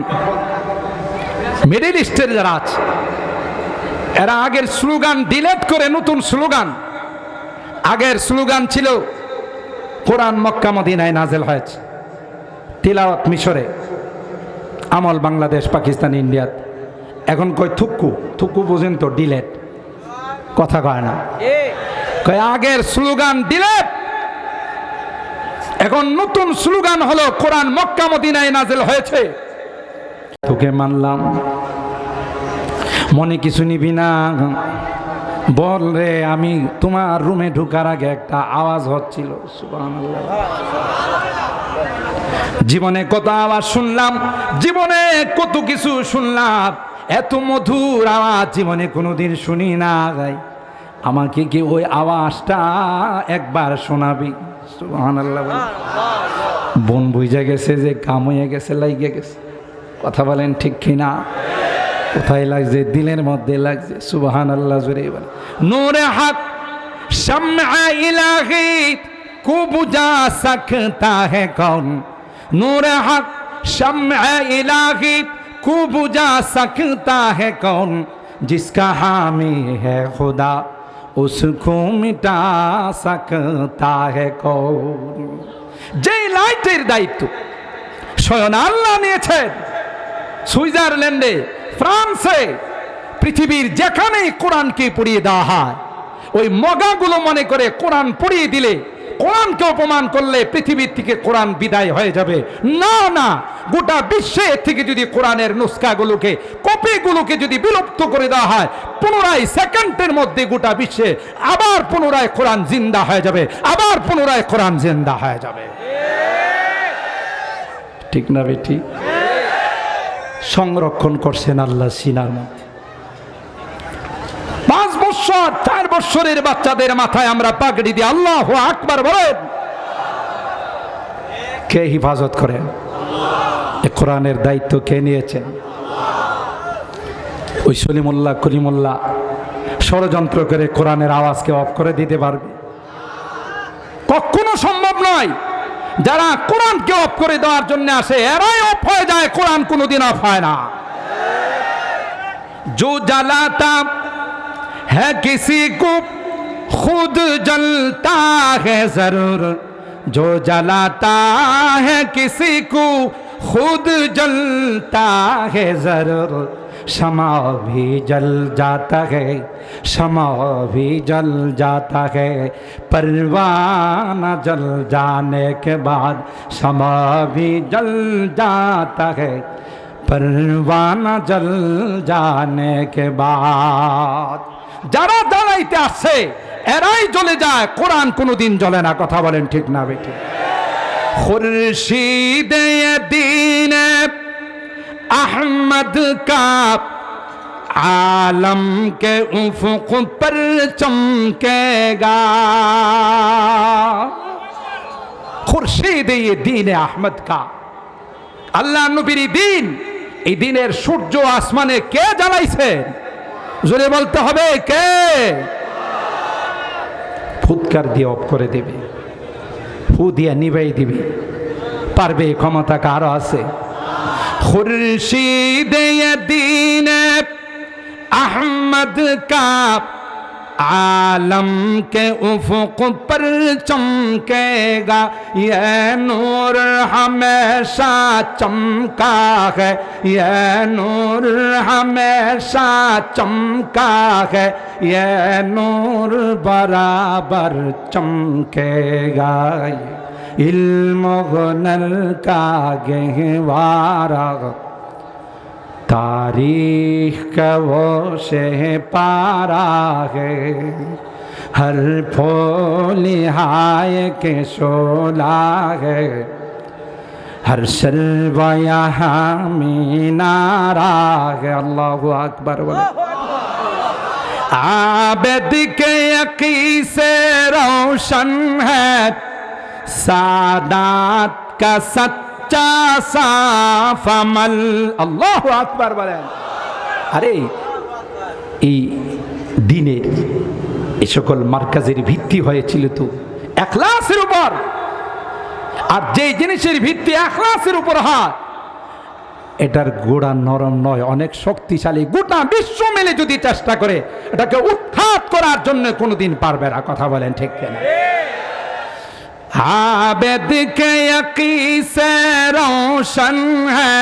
Speaker 1: মিডল ইস্টের যারা আছে, এরা আগের স্লোগান ডিলেট করে নতুন স্লোগান। আগের স্লোগান ছিল কোরআন মক্কা মদিনায় নাজেল হয়েছে, তিলাওয়াত মিশরে, আমল বাংলাদেশ, পাকিস্তান, ইন্ডিয়াত। এখন কয় থুক্কু, থুক্কু বুঝেন তো? ডিলেট। কথা কয় না? কয় আগের স্লোগান ডিলেট, এখন নতুন স্লোগান হলো কোরআন মক্কা মদিনায় নাজেল হয়েছে। তোকে মানলাম, মনে কিছু নিবি না? বল রে, আমি তোমার রুমে ঢুকার আগে একটা আওয়াজ হচ্ছিল। সুবহানাল্লাহ। জীবনে কত আওয়াজ শুনলাম, জীবনে কত কিছু শুনলাম, এত মধুর আওয়াজ জীবনে কোনোদিন শুনি না। আমাকে কি ওই আওয়াজটা একবার শোনাবি? সুবহানাল্লাহ। বোন বুঝে গেছে যে কাম হয়ে গেছে, লাইগে গেছে। কথা বলেন ঠিক কিনা? কোথায় লাগছে? দিলের মধ্যে লাগছে। সুবহানাল্লাহ জোরে বলে। নূরে হক শামআ ইলাহি কো বুঝা সকতা है कौन? नूर हक शम्अ इलाही को बुझा सकता है कौन? जिसका हामी है खुदा उसको मिटा सकता है कौन? যে লাইটের দায়িত্ব স্বয়ং আল্লাহ নিয়েছেন, সুইজারল্যান্ডে, ফ্রান্সে, পৃথিবীর যেখানেই কোরআনকে পড়িয়ে দেওয়া হয়, ওই মগাগুলো মনে করে কোরআন পড়িয়ে দিলে, কোরআনকে অপমান করলে পৃথিবীর থেকে কোরআন বিদায় হয়ে যাবে। না না, গোটা বিশ্বে থেকে যদি কোরআনের নুসখাগুলোকে, কপিগুলোকে যদি বিলুপ্ত করে দেওয়া হয়, পুনরায় সেকেন্ডের মধ্যে গোটা বিশ্বে আবার পুনরায় কোরআন জিন্দা হয়ে যাবে, আবার পুনরায় কোরআন জিন্দা হয়ে যাবে। ঠিক না বেটি? সংরক্ষণ করছেন আল্লাহ সিনার মধ্যে। 5 বছর 4 বছরের বাচ্চাদের মাথায় আমরা পাগড়ি দিই, আল্লাহু আকবার বলেন। কে হিফাজত করেন? কোরআনের দায়িত্ব কে নিয়েছেন? ওই সলিমুল্লাহ কলিমুল্লাহ ষড়যন্ত্র করে কোরআনের আওয়াজকে অফ করে দিতে পারবে? কখনো সম্ভব নয়। যারা কোরআনকে অফ করে দেওয়ার জন্য আসে, এরাই অফ হয়ে যায়, কোরআন কোনোদিন অফ হয় না। जो जलाता है किसी को खुद जलता है जरूर, जो जलाता है किसी को खुद जलता है जरूर, शमा भी जल जाता है, शमा भी जल जाता है, परवाना जल जाने के बाद शमा भी जल जाता है, परवाना जल जाने के बाद। যারা জ্বালাইতে আসছে এরাই জ্বলে যায়, কোরআন কোনোদিন জ্বলে না। কথা বলেন ঠিক না বেঠিক? खुर्शीद दीन अहमद का आलम के उफ़ुक़ पर चमकेगा। खुर्शीद दीन अहमद का, আল্লাহ নবীর দিন, এই দিনের সূর্য আসমানে কে জ্বালাইছে? জোরে বলতে হবে কে? ফুৎকার দিয়ে অফ করে দেবে, ফু দিয়ে নিভাই দিবে, পারবে? ক্ষমতা কারো আছে? খুরশিদ দীন अहमद का आलम के उफ़ुक़ पर चमकेगा। ये नूर हमेशा चमका है, ये नूर हमेशा चमका है, ये नूर बराबर चमकेगा। इल्म हुनर का गहवारा तारीख का वो शह पारा है, हर फूल हाय के शोला है, हर शर्वा यहाँ मीनारा है। अल्लाहु अकबर। आबिद के यकी से रोशन है, सादात का सच्चा साफ अमल। अल्लाहु আকবার বলেন। আরে এই দিনের এই সকল মার্কাজের ভিত্তি হয়েছিল তো ইখলাসের উপর, আর যে জিনিসের ভিত্তি ইখলাসের উপর হয় এটার গোড়া নরম নয়, অনেক শক্তিশালী। গোটা বিশ্ব মিলে যদি চেষ্টা করে এটাকে উৎখাত করার জন্য কোনোদিন পারবে না। কথা বলেন ঠিক কিনা? आबिद के यकी से रोशन है,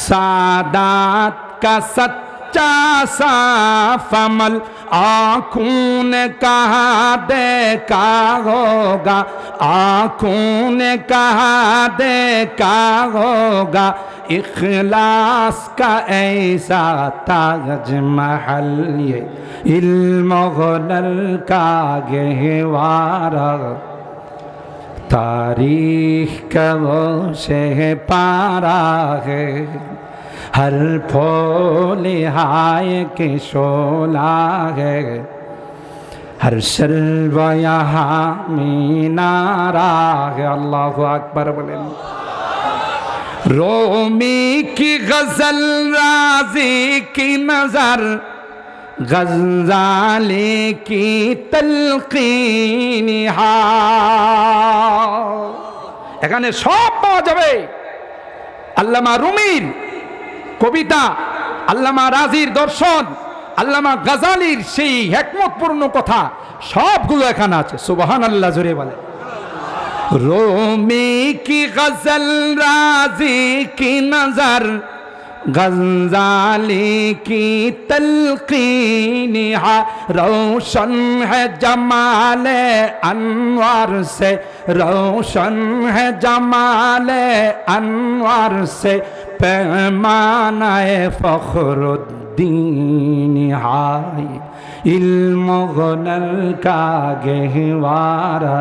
Speaker 1: सादात का सच्चा साफ अमल। आँखों ने कहा देखा होगा, आँखों ने कहा देखा होगा, इखलास का ऐसा ताजमहल। ये इल्म हुनर का गहवारा तारीख का वो शह पारा है, हर फूल हाय के शोला है, हर शर्वा यहाँ मीनारा है। अल्लाहु अकबर बोलें। रोमी की गजल राजी की नजर, गज़ाली की तलकीन। এখানে সব পাওয়া যাবে। আল্লামা রুমির কবিতা, আল্লামা রাজির দর্শন, আল্লামা গাজালির সেই হিকমতপূর্ণ কথা সবগুলো এখানে আছে। সুবহানাল্লাহ জোরে বলে। রুমি কি গজল রাজি কি নজর, गज़ाली की तलकीन रोशन है जमाल अनवार से, रोशन है जमाल अनवार से, पैमानाए फ़ख्रुद्दीन हाय। इल्म हुनर का गहवारा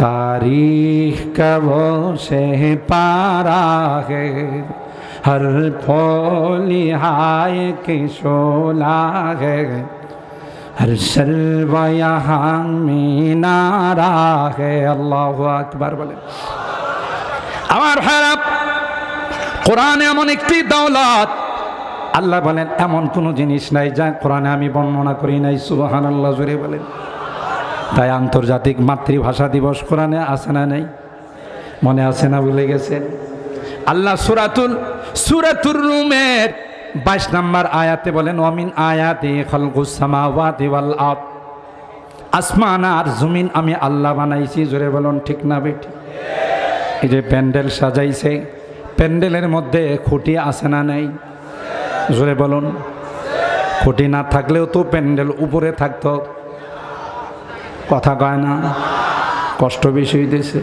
Speaker 1: तारीख का वो शह पारा है, हर फूल हाय के शोला है, हर शर्वा यहाँ मीनारा है। अल्लाहु আকবার বলেন। আমার ভাইরা, কোরআনে এমন একটি দৌলত, আল্লাহ বলেন এমন কোনো জিনিস নাই যা কোরআনে আমি বর্ণনা করি নাই। সুবহানাল্লাহ জোরে বলেন। তাই আন্তর্জাতিক মাতৃভাষা দিবস কোরআনে আছে না নাই? মনে আছে না ভুলে গেছেন? আল্লাহ সূরাতুর রুমের 22 নম্বর আয়াতে বলেন, ওয়ামিন আয়াতি খালকুস সামাওয়াতি ওয়াল আরদ। আসমান আর জমিন আমি আল্লাহ বানাইছি। জোরে বলুন ঠিক না বেটি? এই যে প্যান্ডেল সাজাইছে, প্যান্ডেলের মধ্যে খুঁটি আছে না নাই? জোরে বলুন। খুঁটি না থাকলেও তো প্যান্ডেল উপরে থাকতো। কথা কয় না? কষ্ট বেশি হইতেছে।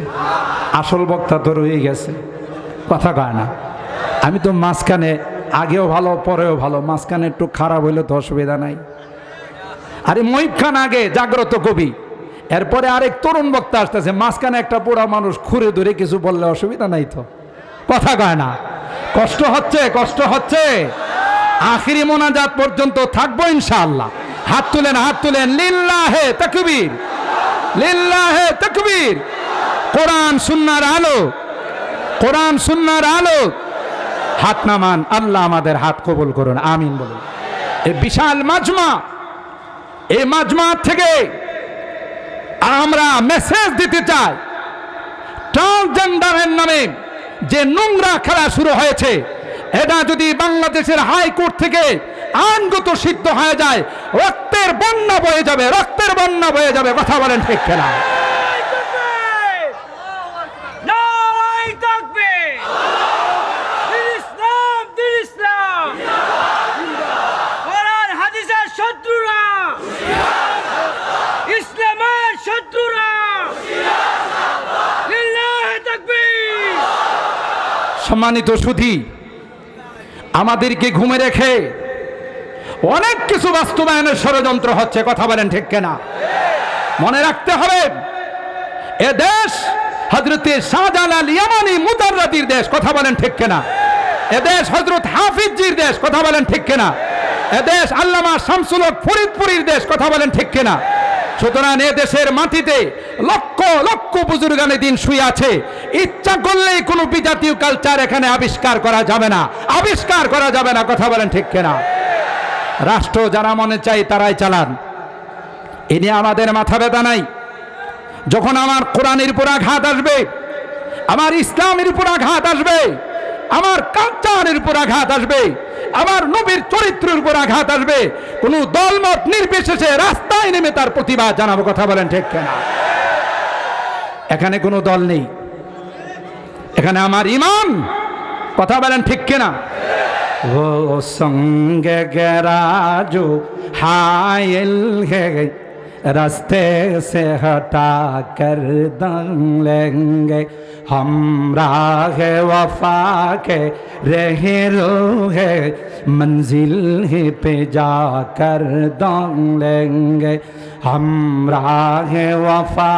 Speaker 1: আসল বক্তা তো রয়ে গেছে। কথা কয় না? আমি তো মাঝখানে আগেও ভালো পরেও ভালো, মাঝখানে একটু খারাপ হইলে তো অসুবিধা নাই। আরে মহিব খান আগে জাগ্রত কবি, এরপরে আরেক তরুণ বক্তা আসতেছে, মাঝখানে একটা পোড়া মানুষ খুঁড়ে ধরে কিছু বললে অসুবিধা নাই তো? কথা কয় না? কষ্ট হচ্ছে, কষ্ট হচ্ছে। আখিরি মোনাজাত পর্যন্ত থাকবো ইনশাআল্লাহ। হাত তুলেন, হাত তুলেন। লিল্লাহে তাকবীর, লিল্লাহে তাকবীর। কোরআন সুন্নাহর আলো, কোরআন সুন্নাহর আলো। হাত নামান, আল্লাহ আমাদের হাত কবুল করুন, আমিন বলুন। এই বিশাল মাজমা, এই মাজমা থেকে আমরা মেসেজ দিতে চাই, ট্রান্সজেন্ডারের নামে যে নোংরা খেলা শুরু হয়েছে, এটা যদি বাংলাদেশের হাইকোর্ট থেকে আইনগত সিদ্ধ হয়ে যায়, রক্তের বন্যা বয়ে যাবে, রক্তের বন্যা বয়ে যাবে। কথা বলেন ঠিক কিনা? সম্মানিত সুধী, আমাদেরকে ঘুমে রেখে অনেক কিছু বাস্তবায়নের ষড়যন্ত্র হচ্ছে। কথা বলেন ঠিক কিনা? মনে রাখতে হবে, এ দেশ হযরতে শাহজালাল ইয়ামানি মুদাররাদির দেশ। কথা বলেন ঠিক কিনা? এ দেশ হযরত হাফিজজির দেশ। কথা বলেন ঠিক কিনা? এ দেশ আল্লামা শামসুল হক ফরিদপুরীর দেশ। কথা বলেন ঠিক কিনা? সুতরাং এ দেশের মাটিতে লক্ষ লক্ষ বুজুর্গানে দিন শুয়ে আছে। ইচ্ছা করলেই কোনো বিজাতীয় কালচার এখানে আবিষ্কার করা যাবে না, আবিষ্কার করা যাবে না। কথা বলেন ঠিক কিনা? রাষ্ট্র যারা মনে চাই তারাই চালান, এ নিয়ে আমাদের মাথা ব্যথা নাই। যখন আমার কোরআনের উপর আঘাত আসবে, আমার ইসলামের উপর আঘাত আসবে, আমার কালচারের উপর আঘাত আসবে, আমার নবীর চরিত্রের উপর আঘাত আসবে, কোন দলমত নির্বিশেষে রাস্তায় নেমে তার প্রতিবাদ জানাবো। কথা বলেন ঠিক কিনা? এখানে কোনো দল নেই, এখানে আমার ইমান। কথা বলেন ঠিক কিনা? ও সঙ্গে গেরা জো হায়েল হে রাস্তে से हटा कर दम लेंगे, हम राह वफा के रहे रोहे मंजिल ही पे जाकर दम लेंगे, हम राह वफा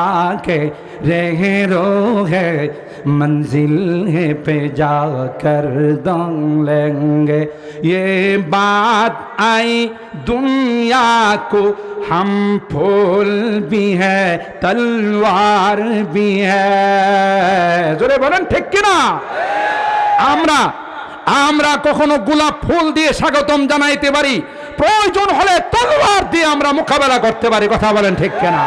Speaker 1: के रहे रोहे मंजिल ही पे जाकर दम लेंगे। ये बात आई दुनिया को, हम फूल भी है तलवार भी है। জোরে বলেন ঠিক কিনা? আমরা কখনো গোলাপ ফুল দিয়ে স্বাগতম জানাইতে পারি, প্রয়োজন হলে তলোয়ার দিয়ে আমরা মোকাবেলা করতে পারি। কথা বলেন ঠিক কিনা?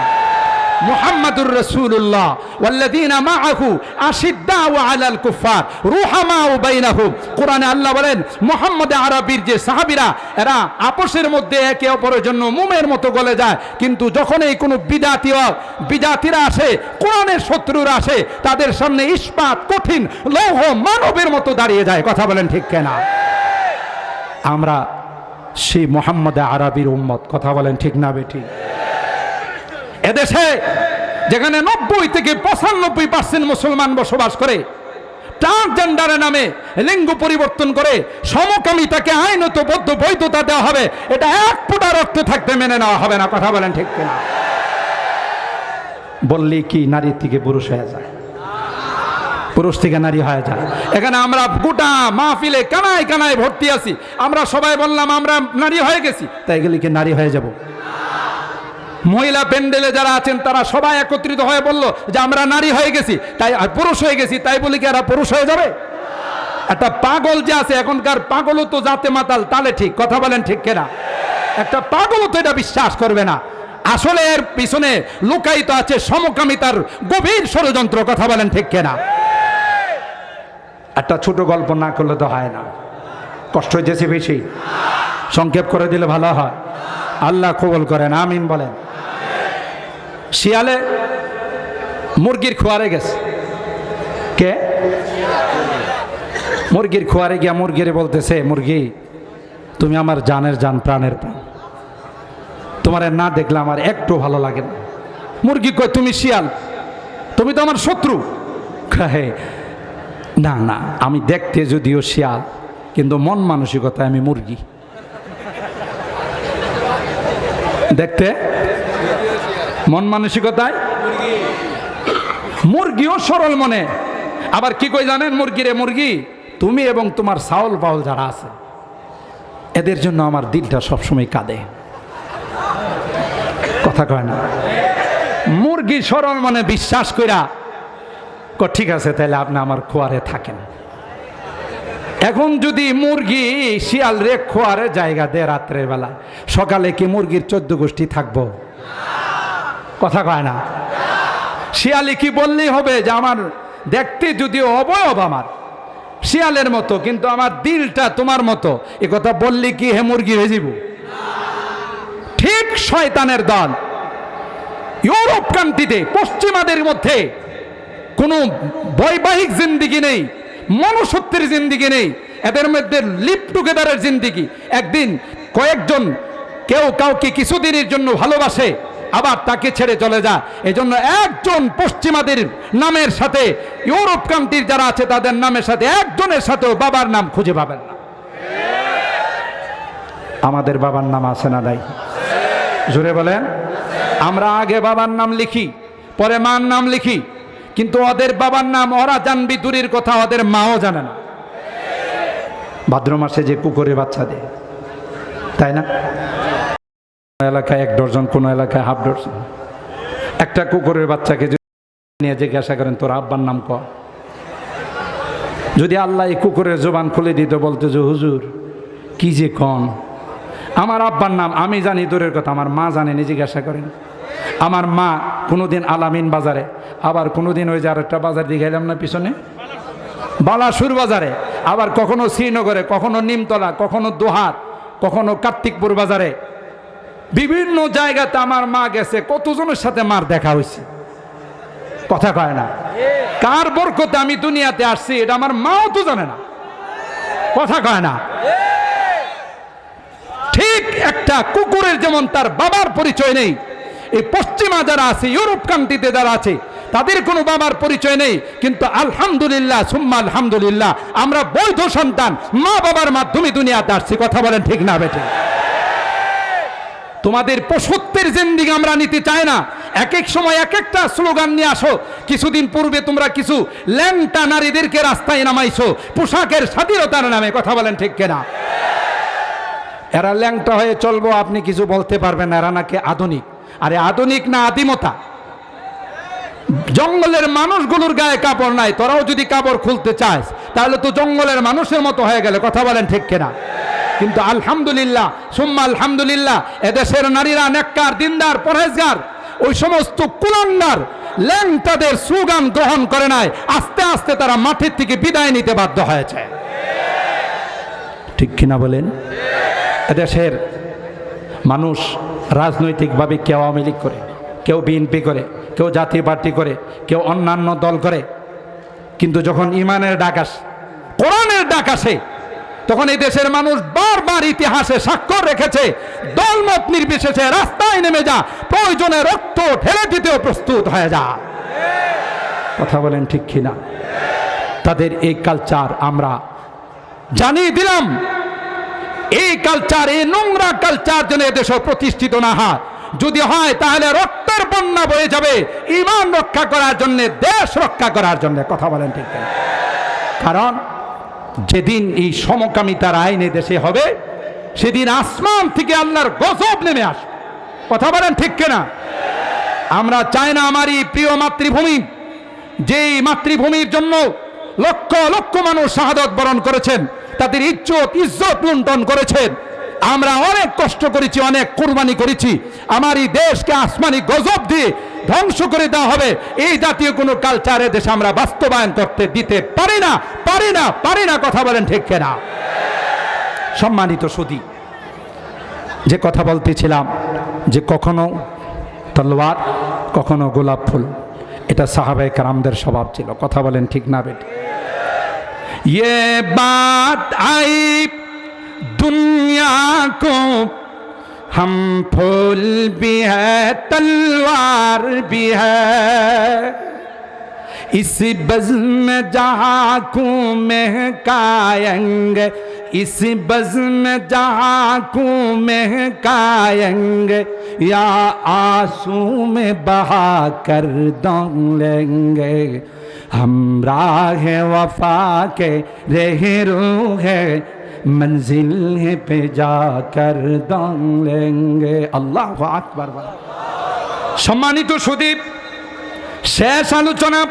Speaker 1: মুহাম্মাদুর রাসূলুল্লাহ ওয়াল্লাযীনা মাআহু আশিদ্দাউ আলাল কুফার রুহামাউ বাইনাহুম। কোরআনে আল্লাহ বলেন, মুহাম্মদ আরবীর যে সাহাবীরা, এরা আপসের মধ্যে একে অপরের জন্য মোমের মতো গলে যায়, কিন্তু যখনই কোনো বিজাতিরা আসে, কোরআনের শত্রুরা আসে, তাদের সামনে ইস্পাত কঠিন লৌহ মানবের মতো দাঁড়িয়ে যায়। কথা বলেন ঠিক কিনা? আমরা সেই মুহাম্মদ আরবীর উম্মত। কথা বলেন ঠিক না বেঠিক? এদেশে যেখানে 90 থেকে 95% মুসলমান বসবাস করে, ট্রান্সজেন্ডারের নামে লিঙ্গ পরিবর্তন করে সমকামিতাকে আইনত বৈধতা দেওয়া হবে, এটা এক ফোঁটা রক্ত থাকতে মেনে নেওয়া হবে না। কথা বলেন ঠিক কিনা? বললি কি নারী থেকে পুরুষ হয়ে যায়, পুরুষ থেকে নারী হয়ে যায়। এখানে আমরা গোটা মাহফিলে কানায় কানায় ভর্তি আছি, আমরা সবাই বললাম আমরা নারী হয়ে গেছি, তাই গেলে কি নারী হয়ে যাব? মহিলা প্যান্ডেলে যারা আছেন তারা সবাই একত্রিত হয়ে বলল যে আমরা নারী হয়ে গেছি, তাই পুরুষ হয়ে গেছি, তাই বলি কি এরা পুরুষ হয়ে যাবে? একটা পাগল যে আছে, এখনকার পাগলও তো জাতে মাতাল তালে ঠিক। কথা বলেন ঠিক কিনা? একটা পাগলও তো এটা বিশ্বাস করবে না। আসলে এর পিছনে লুকায়িত আছে সমকামিতার গভীর ষড়যন্ত্র। কথা বলেন ঠিক কিনা? একটা ছোট গল্প না করলে তো হয় না, কষ্ট হয়েছে বেশি, সংক্ষেপ করে দিলে ভালো হয়। আল্লাহ কবুল করেন, আমিন বলেন। শিয়ালে মুরগির খোয়ারে গেছে, কে? মুরগির খোয়ারে গিয়া মুরগিরে বলতেছে, মুরগি তুমি আমার জানের জান, প্রাণের প্রাণ, তোমার না দেখলে আমার একটু ভালো লাগে না। মুরগি কয়, তুমি শিয়াল, তুমি তো আমার শত্রু। না না, আমি দেখতে যদিও শিয়াল, কিন্তু মন মানসিকতায় আমি মুরগি। দেখতে মন মানসিকতায় মুরগিও সরল মনে। আবার কি কই জানেন, মুরগিরে মুরগি, তুমি এবং তোমার চাউল বাউল যারা আছে এদের জন্য আমার দিলটা সবসময় কাঁদে। কথা কয় না? মুরগি সরল মনে বিশ্বাস কইরা ঠিক আছে তাহলে আপনি আমার খোয়ারে থাকেন। এখন যদি মুরগি শিয়াল রে খোয়ারে জায়গা দেয় রাত্রের বেলা, সকালে কি মুরগির 14 গোষ্ঠী থাকবো? কথা কয় না? শিয়ালি কি বললেই হবে যে আমার দেখতে যদিও অবয়ব আমার শিয়ালের মতো, কিন্তু আমার দিলটা তোমার মতো, এ কথা বললি কি হে মুরগি হয়ে যাব? ঠিক শয়তানের দল। ইউরোপ কান্ট্রিতে পশ্চিমাদের মধ্যে কোনো বৈবাহিক জিন্দিগি নেই, মনুষ্যত্বের জিন্দিগি নেই, এদের মধ্যে লিভ টুগেদারের জিন্দিগি। একদিন কয়েকজন কেউ কাউকে কিছুদিনের জন্য ভালোবাসে, আবার তাকে ছেড়ে চলে যায়। এই জন্য একজন পশ্চিমাদের নামের সাথে ইউরোপ কান্ট্রির যারা আছে তাদের নামের সাথে একজনের সাথেও বাবার নাম খুঁজে পাবেন না। আমাদের বাবার নাম আছে না নাই? জোরে বলেন। আমরা আগে বাবার নাম লিখি, পরে মার নাম লিখি, কিন্তু ওদের বাবার নাম ওরা জানবি দূরের কথা, ওদের মাও জানে না। ভাদ্র মাসে যে কুকুরের বাচ্চা দেয়, তাই না? এলাকায় 1 ডজন, কোন এলাকায় হাফ ডজন। একটা কুকুরের বাচ্চাকে নিয়ে জিজ্ঞাসা করেন তোর আব্বার নাম ক, যদি আল্লাহ এই কুকুরের জবান খুলে দিত, বলতে যে হুজুর কি যে কন, আমার আব্বার নাম আমি জানি দূরের কথা, আমার মা জানেনি, জিজ্ঞাসা করেন। আমার মা কোনোদিন আলামিন বাজারে, আবার কোনোদিন ওই যে আরেকটা বাজার দিয়ে গেলাম না পিছনে, বালাসুর বাজারে, আবার কখনো শ্রীনগরে, কখনো নিমতলা, কখনো দোহার, কখনো কার্তিকপুর বাজারে, বিভিন্ন জায়গাতে আমার মা গেছে। কতজনের সাথে মার দেখা হয়েছে, কথা কয় না? কার বরকতে আমি দুনিয়াতে আসছি এটা আমার মাও তো জানে না, কথা কয় না? ঠিক একটা কুকুরের যেমন তার বাবার পরিচয় নেই, এই পশ্চিমা যারা আছে, ইউরোপ কান্ট্রিতে যারা আছে, তাদের কোনো বাবার পরিচয় নেই। কিন্তু আলহামদুলিল্লাহ সুম্মা আলহামদুলিল্লাহ আমরা বৈধ সন্তান, মা বাবার মাধ্যমে দুনিয়াতে আসছি। কথা বলেন ঠিক না বেঠিক? তোমাদের পশুত্বের জিন্দেগি আমরা নিতে চাই না। এক এক সময় এক একটা স্লোগান নিয়ে আসো। কিছুদিন পূর্বে তোমরা কিছু ল্যাংটা নারীদেরকে রাস্তায় নামাইছো পোশাকের স্বাধীনতার নামে। কথা বলেন ঠিক কিনা? এরা ল্যাংটা হয়ে চলবো, আপনি কিছু বলতে পারবেন না, এরা নাকি আধুনিক। আরে আধুনিক না আদিমতা? জঙ্গলের মানুষগুলোর গায়ে কাপড় নাই, তোরাও যদি কাপড় খুলতে চাস তাহলে তো জঙ্গলের মানুষের মতো হয়ে গেলে। কথা বলেন ঠিক কিনা? কিন্তু আলহামদুলিল্লাহ সুম্মা আলহামদুলিল্লাহ এদেশের নারীরা নেককার, দিনদার, পরহেজগার, ওই সমস্ত কুলাঙ্গার ল্যাংটাদের স্লোগান গ্রহণ করে নাই। আস্তে আস্তে তারা মাঠের থেকে বিদায় নিতে বাধ্য হয়েছে। ঠিক কিনা বলেন? এদেশের মানুষ রাজনৈতিকভাবে কেউ আওয়ামী লীগ করে, কেউ বিএনপি করে, কেউ জাতীয় পার্টি করে, কেউ অন্যান্য দল করে, কিন্তু যখন ইমানের ডাক আসে, কোরআনের ডাক আসে, তখন এই দেশের মানুষ বারবার ইতিহাসে স্বাক্ষর রেখেছে দলমত নির্বিশেষে রাস্তায় নেমে যা, প্রয়োজনে রক্ত ঢেলে দিতেও প্রস্তুত হয়ে যা। কথা বলেন ঠিক কিনা? তাদের এই কালচার আমরা জানিয়ে দিলাম। এই কালচার, এই নোংরা কালচার যেন এদেশে প্রতিষ্ঠিত না হয়। যদি হয় তাহলে রক্তের বন্যা বয়ে যাবে ঈমান রক্ষা করার জন্য, দেশ রক্ষা করার জন্য। কথা বলেন ঠিক কিনা? কারণ যেদিন এই সমকামিতার আইন দেশে হবে, সেদিন আসমান থেকে আল্লাহর গজব নেমে আসবে। কথা বলেন ঠিক কিনা? আমরা চাই না আমার এই প্রিয় মাতৃভূমি, যেই মাতৃভূমির জন্য লক্ষ লক্ষ মানুষ শাহাদত বরণ করেছেন, তাদের ইজ্জত লুণ্ঠন করেছেন, আমরা অনেক কষ্ট করেছি, অনেক কুরবানি করেছি, আমার এই দেশকে আসমানি গজব দিয়ে ধ্বংস করে দেওয়া হবে, এই জাতীয় কোনো কালচারে দেশে আমরা বাস্তবায়ন করতে দিতে পারি না, পারি না, পারি না। কথা বলেন ঠিক কিনা? সম্মানিত সুধী, যে কথা বলতেছিলাম যে কখনো তলোয়ার, কখনো গোলাপ ফুল, এটা সাহাবায়ে কেরামদের স্বভাব ছিল। কথা বলেন ঠিক না বেটি? ये बात आई दुनिया को, हम फूल भी है तलवार भी है, इस बज़्म जहाँ को महकाएंगे, इस बज़्म जहाँ को महकाएंगे, या आंसू में बहा कर दम लेंगे। हम राह वफा के रह रूहे मंजिल पे जाकर दम लेंगे। अल्लाहु আকবার। সম্মানিত সুদীপ, শেষ আলোচনা।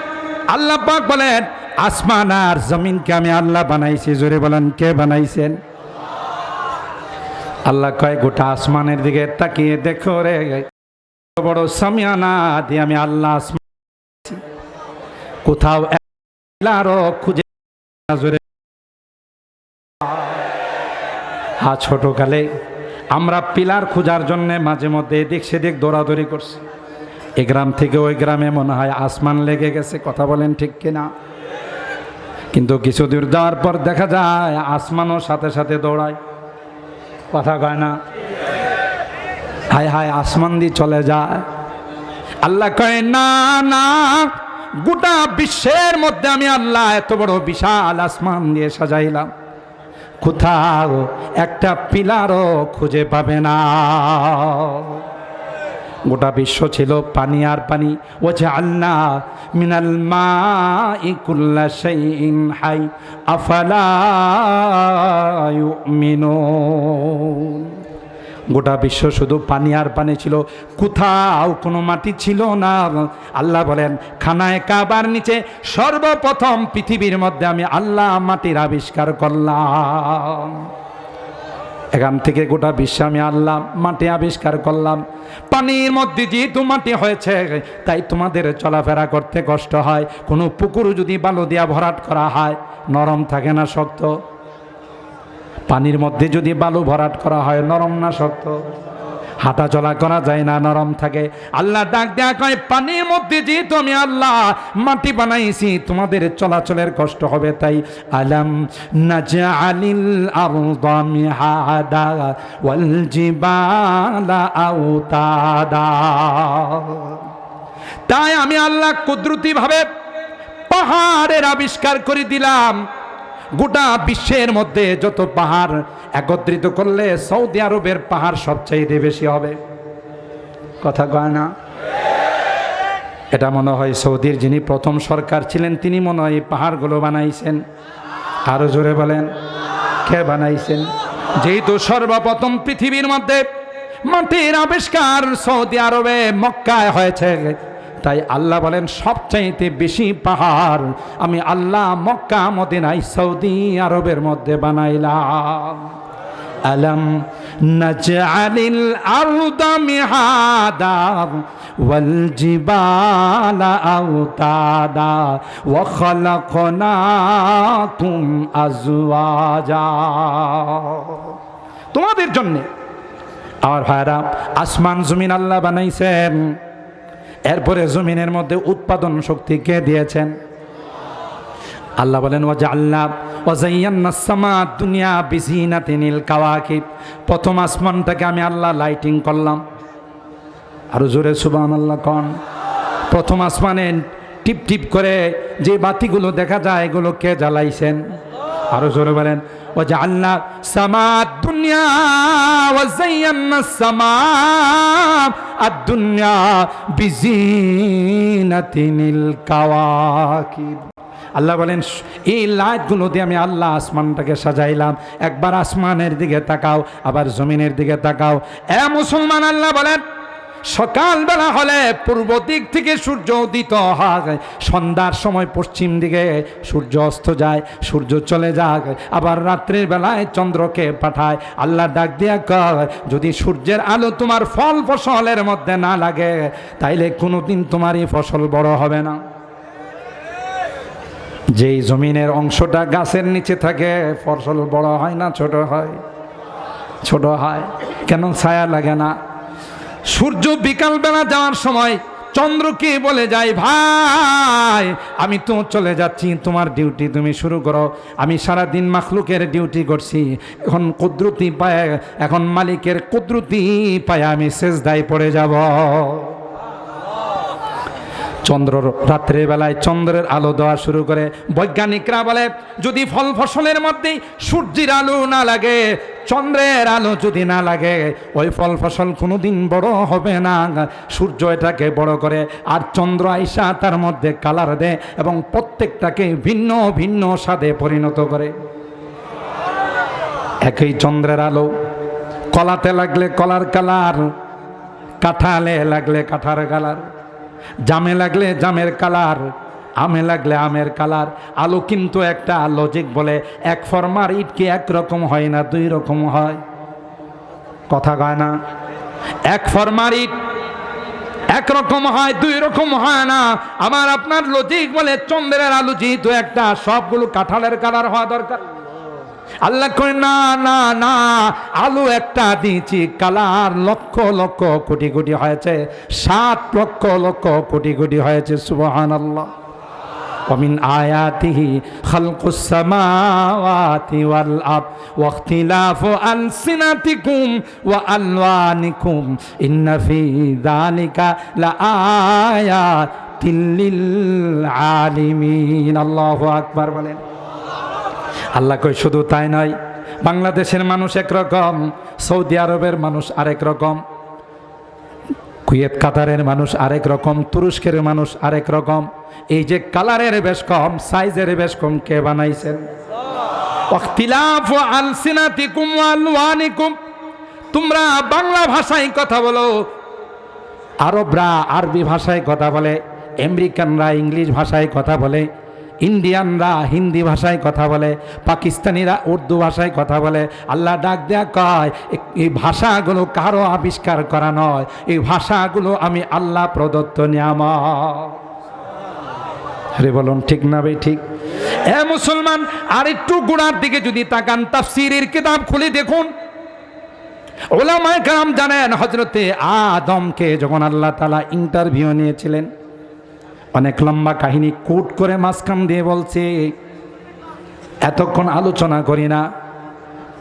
Speaker 1: আল্লাহ পাক বলেন আসমান আর জমিনকে আমি আল্লাহ বানাইছি। জোরে বলেন কে বানাইছেন? আল্লাহ কয় গোটা আসমানের দিকে তাকিয়ে দেখো রে, বড় সামিয়ানা দিয়ে আমি আল্লাহ আসমান কোথাও আরো খুঁজে। জোরে হ্যাঁ, ছোটকালে আমরা পিলার খোঁজার জন্য মাঝে মধ্যে এদিক সেদিক দৌড়াদৌড়ি করছি। এ গ্রাম থেকে ওই গ্রামে মনে হয় আসমান লেগে গেছে। কথা বলেন ঠিক কিনা? কিন্তু কিছু দূর যাওয়ার পর দেখা যায় আসমানও সাথে সাথে দৌড়ায়। কথা কয় না? হায় হায়, আসমান দিয়ে চলে যায়। আল্লাহ কয় না না, গোটা বিশ্বের মধ্যে আমি আল্লাহ এত বড় বিশাল আসমান দিয়ে সাজাইলাম, কোথাও একটা পিলারও খুঁজে পাবে না। গোটা বিশ্ব ছিল পানি আর পানি। ওয়াজআলনা মিনাল মাই কুল্লা শাইইন হাই আফালা ইউমিনুন। গোটা বিশ্ব শুধু পানি আর পানি ছিল, কোথাও কোনো মাটি ছিল না। আল্লাহ বলেন খানায় কাবার নিচে সর্বপ্রথম পৃথিবীর মধ্যে আমি আল্লাহ মাটির আবিষ্কার করলাম। এখান থেকে গোটা বিশ্ব আমি আল্লাহ মাটি আবিষ্কার করলাম। পানির মধ্যে যেহেতু মাটি হয়েছে তাই তোমাদের চলাফেরা করতে কষ্ট হয়। কোনো পুকুর যদি বালু দিয়া ভরাট করা হয় নরম থাকে না শক্ত? পানির মধ্যে যদি বালু ভরাট করা হয় নরম না শক্ত? হাঁটা চলা করা যায় না, নরম থাকে। আল্লাহ ডাক দেয়া কয় পানির মধ্যে যেহেতু আমি আল্লাহ মাটি বানাইছি তোমাদের চলাচলের কষ্ট হবে, তাই আলাম নাজআলিল আরদা মিহাদা ওয়াল জিবালা আওতাদা। তাই আমি আল্লাহ কুদরতি ভাবে পাহাড়ের আবিষ্কার করে দিলাম। গোটা বিশ্বের মধ্যে যত পাহাড় একত্রিত করলে সৌদি আরবের পাহাড় সবচাইতে বেশি হবে। কথা কয় না? এটা মনে হয় সৌদির যিনি প্রথম সরকার ছিলেন তিনি মনে হয় এই পাহাড়গুলো বানাইছেন। আরো জোরে বলেন কে বানাইছেন? যেহেতু সর্বপ্রথম পৃথিবীর মধ্যে মাটির আবিষ্কার সৌদি আরবে মক্কায় হয়েছে, তাই আল্লাহ বলেন সবচাইতে বেশি পাহাড় আমি আল্লাহ মক্কা মদিনায় সৌদি আরবের মধ্যে বানাইলাম। আলম নাজআলিল আরদা মিহাদা ওয়াল জিবালা আওতাদা ওয়া খালাকনাকুম আজওয়াজা। তোমাদের জন্য আমার ভাইরা আসমান জমিন আল্লাহ বানাইছেন। এরপরে জমিনের মধ্যে উৎপাদন শক্তি কে দিয়েছেন? আল্লাহ বলেন ওয়াজআলনা ওয়াযায়্যানাস সামাদ দুনিয়া বিজিনাতিনিল কাওয়াকিব। প্রথম আসমানটাকে আমি আল্লাহ লাইটিং করলাম। আরো জোরে সুবহানাল্লাহ কোন। প্রথম আসমানে টিপ টিপ করে যে বাতিগুলো দেখা যায় এগুলো কে জ্বালাইছেন? আরো জোরে বলেন ওয়াজআলনা সামাদ দুনিয়া ওয়াযায়্যানাস সামাদ আদ-দুনিয়া বিজিনাতিনিল কাওয়াকিব। আল্লাহ বলেন এই লাইটগুলো দিয়ে আমি আল্লাহ আসমানটাকে সাজাইলাম। একবার আসমানের দিকে তাকাও, আবার জমিনের দিকে তাকাও। এ মুসলমান, আল্লাহ বলেন সকালবেলা হলে পূর্ব দিক থেকে সূর্য উদিত হয়, সন্ধ্যার সময় পশ্চিম দিকে সূর্য অস্ত যায়, সূর্য চলে যায়, আবার রাত্রির বেলায় চন্দ্রকে পাঠায়। আল্লাহ ডাক দিয়া কয় যদি সূর্যের আলো তোমার ফল ফসলের মধ্যে না লাগে তাইলে কোনোদিন তোমার এই ফসল বড় হবে না। যেই জমিনের অংশটা গাছের নিচে থাকে ফসল বড় হয় না ছোট হয়? ছোট হয়। কেন? ছায়া লাগে না। সূর্য বিকালবেলা যাওয়ার সময় চন্দ্রকে বলে যায় ভাই আমি তো চলে যাচ্ছি, তোমার ডিউটি তুমি শুরু করো। আমি সারাদিন মাখলুকের ডিউটি করছি, এখন কুদরতি পায়, এখন মালিকের কুদরতি পায় আমি সেজদায় পড়ে যাব। চন্দ্র রাত্রের বেলায় চন্দ্রের আলো দেওয়া শুরু করে। বৈজ্ঞানিকরা বলে যদি ফল ফসলের মধ্যে সূর্যের আলো না লাগে, চন্দ্রের আলো যদি না লাগে, ওই ফল ফসল কোনোদিন বড় হবে না। সূর্য এটাকে বড় করে, আর চন্দ্র আইসা তার মধ্যে কালার দেয় এবং প্রত্যেকটাকে ভিন্ন ভিন্ন স্বাদে পরিণত করে। একই চন্দ্রের আলো কলাতে লাগলে কলার কালার, কাঁঠালে লাগলে কাঁঠার কালার, জামে লাগলে জামের কালার, আমে লাগলে আমের কালার। আলো কিন্তু একটা লজিক বলে, এক ফর্মার ইট কি একরকম হয় না, দুই রকম হয়? কথা কয় না? এক ফর্মার ইট একরকম হয়, দুই রকম হয় না। আমার আপনার লজিক বলে চন্দ্রের আলো যেহেতু একটা, সবগুলো কাঁঠালের কালার হওয়া দরকার। আল্লাহ কয় না না না, আলু একটা দিয়েছি, কালার লক্ষ লক্ষ কোটি কোটি হয়েছে, 7 লক্ষ লক্ষ কোটি কোটি হয়েছে। সুবহানাল্লাহ। ومن آياته خلق السماوات والأرض واختلاف ألسنتكم وألوانكم إن في ذلك لآيات للعالمين الله أكبر বলেন। আল্লাহ কই শুধু তাই নয়, বাংলাদেশের মানুষ একরকম, সৌদি আরবের মানুষ আরেক রকম, কুয়েত কাতারের মানুষ আরেক রকম, তুরস্কের মানুষ আরেক রকম। এই যে কালারের বেশ কম, সাইজের বেশ কম, কে বানাইছেন? ওয়াখতিলাফু আলসিনাতিকুম ওয়া আলওয়ানিকুম। তোমরা বাংলা ভাষায় কথা বলো, আরবরা আরবি ভাষায় কথা বলে, আমেরিকানরা ইংলিশ ভাষায় কথা বলে, ইন্ডিয়ানরা হিন্দি ভাষায় কথা বলে, পাকিস্তানিরা উর্দু ভাষায় কথা বলে। আল্লাহ ডাক দেয়া কয় এই ভাষাগুলো কারো আবিষ্কার করা নয়, এই ভাষাগুলো আমি আল্লাহ প্রদত্ত নিয়ামত। আরে বলুন ঠিক না ভাই? ঠিক। এ মুসলমান, আর একটু গোড়ার দিকে যদি তাকান, তাফসীরের কিতাব খুলে দেখুন, উলামায়ে কেরাম জানেন হযরতে আদমকে যখন আল্লাহ তাআলা ইন্টারভিউ নিয়েছিলেন, অনেক লম্বা কাহিনী কোট করে মাঝখান দিয়ে বলছে, এতক্ষণ আলোচনা করি না।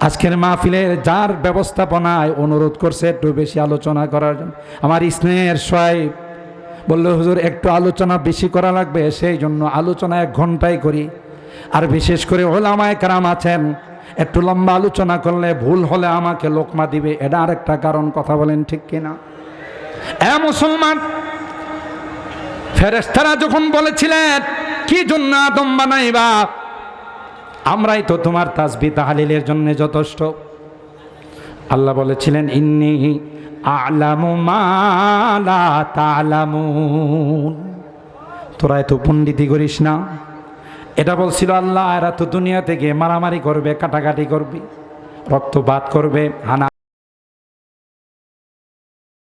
Speaker 1: আজকের মাহফিলের যার ব্যবস্থাপনায় অনুরোধ করছে একটু বেশি আলোচনা করার জন্য, আমার স্নেহের সাহেব বলল হুজুর একটু আলোচনা বেশি করা লাগবে, সেই জন্য আলোচনা 1 ঘন্টায় করি। আর বিশেষ করে উলামায়ে কেরাম আছেন, একটু লম্বা আলোচনা করলে ভুল হলে আমাকে লোকমা দিবে, এটা আরেকটা কারণ। কথা বলেন ঠিক কিনা? এ মুসলমান, ফেরেশতারা যখন বলেছিলেন কি জন্য আদম বানাইবা, আমরাই তো তোমার তাসবিহ তাহলিলের জন্য যথেষ্ট। আল্লাহ বলেছিলেন ইন্নী আ'লামু মা লা তা'লামুন, তোরা এত পণ্ডিতি করিস না। এটা বলছিল আল্লাহ। এরা তো দুনিয়া থেকে মারামারি করবে, কাটাকাটি করবে, রক্তপাত করবে, হানা।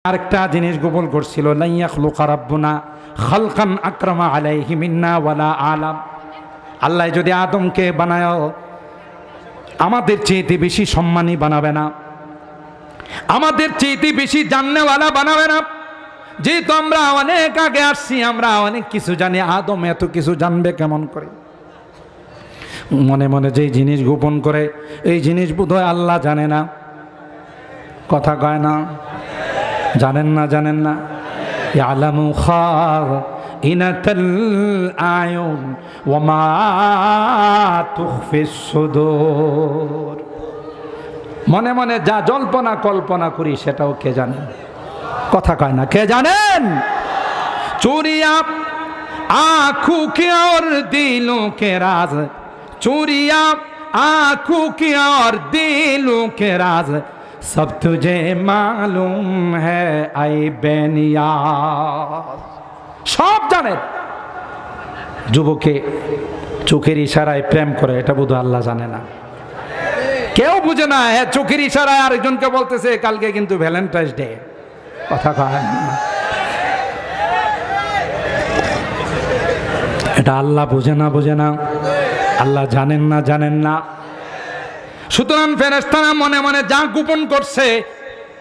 Speaker 1: আরেকটা জিনিস গোপন করছিল, লা ইয়াখলুকা রাব্বুনা খালকান আকরামা আলাইহি মিন্না ওয়ালা আলাম। আল্লাহ যদি আদমকে বানায় আমাদের চেয়েতে বেশি সম্মানী বানাবে না, আমাদের চেয়েতে বেশি জাননেওয়ালা বানাবে না। যেহেতু আমরা অনেক আগে আসছি, আমরা অনেক কিছু জানি, আদম এত কিছু জানবে কেমন করে? মনে মনে যেই জিনিস গোপন করে, এই জিনিস বোধহয় আল্লাহ জানে না। কথা কয় না? জানেন না? জানেন না? ইয়ালামু খাইনাতাল আয়ুন ওয়া মা তুখফিস সুদূর। মনে মনে যা জল্পনা কল্পনা করি সেটাও কে জানেন? কথা কয় না? কে জানেন? চুরিয়া आंखों के और दिलों के राज, चोरिया आंखों के और दिलों के राज, सब तुझे मालूम है ऐ बेनियाज। সব জানেন। যুবকে চোখের ইশারায় প্রেম করে, এটা বোধ আল্লাহ জানে না, কেউ বুঝে না। চোখের ইশারায় আরেকজনকে বলতেছে কালকে কিন্তু ভ্যালেন্টাইন্স ডে। কথা কয় না? এটা আল্লাহ বোঝে না? বোঝে না? আল্লাহ জানেন না? জানেন না? সুতরাং ফেরেশতারা মনে মনে যা গোপন করছে,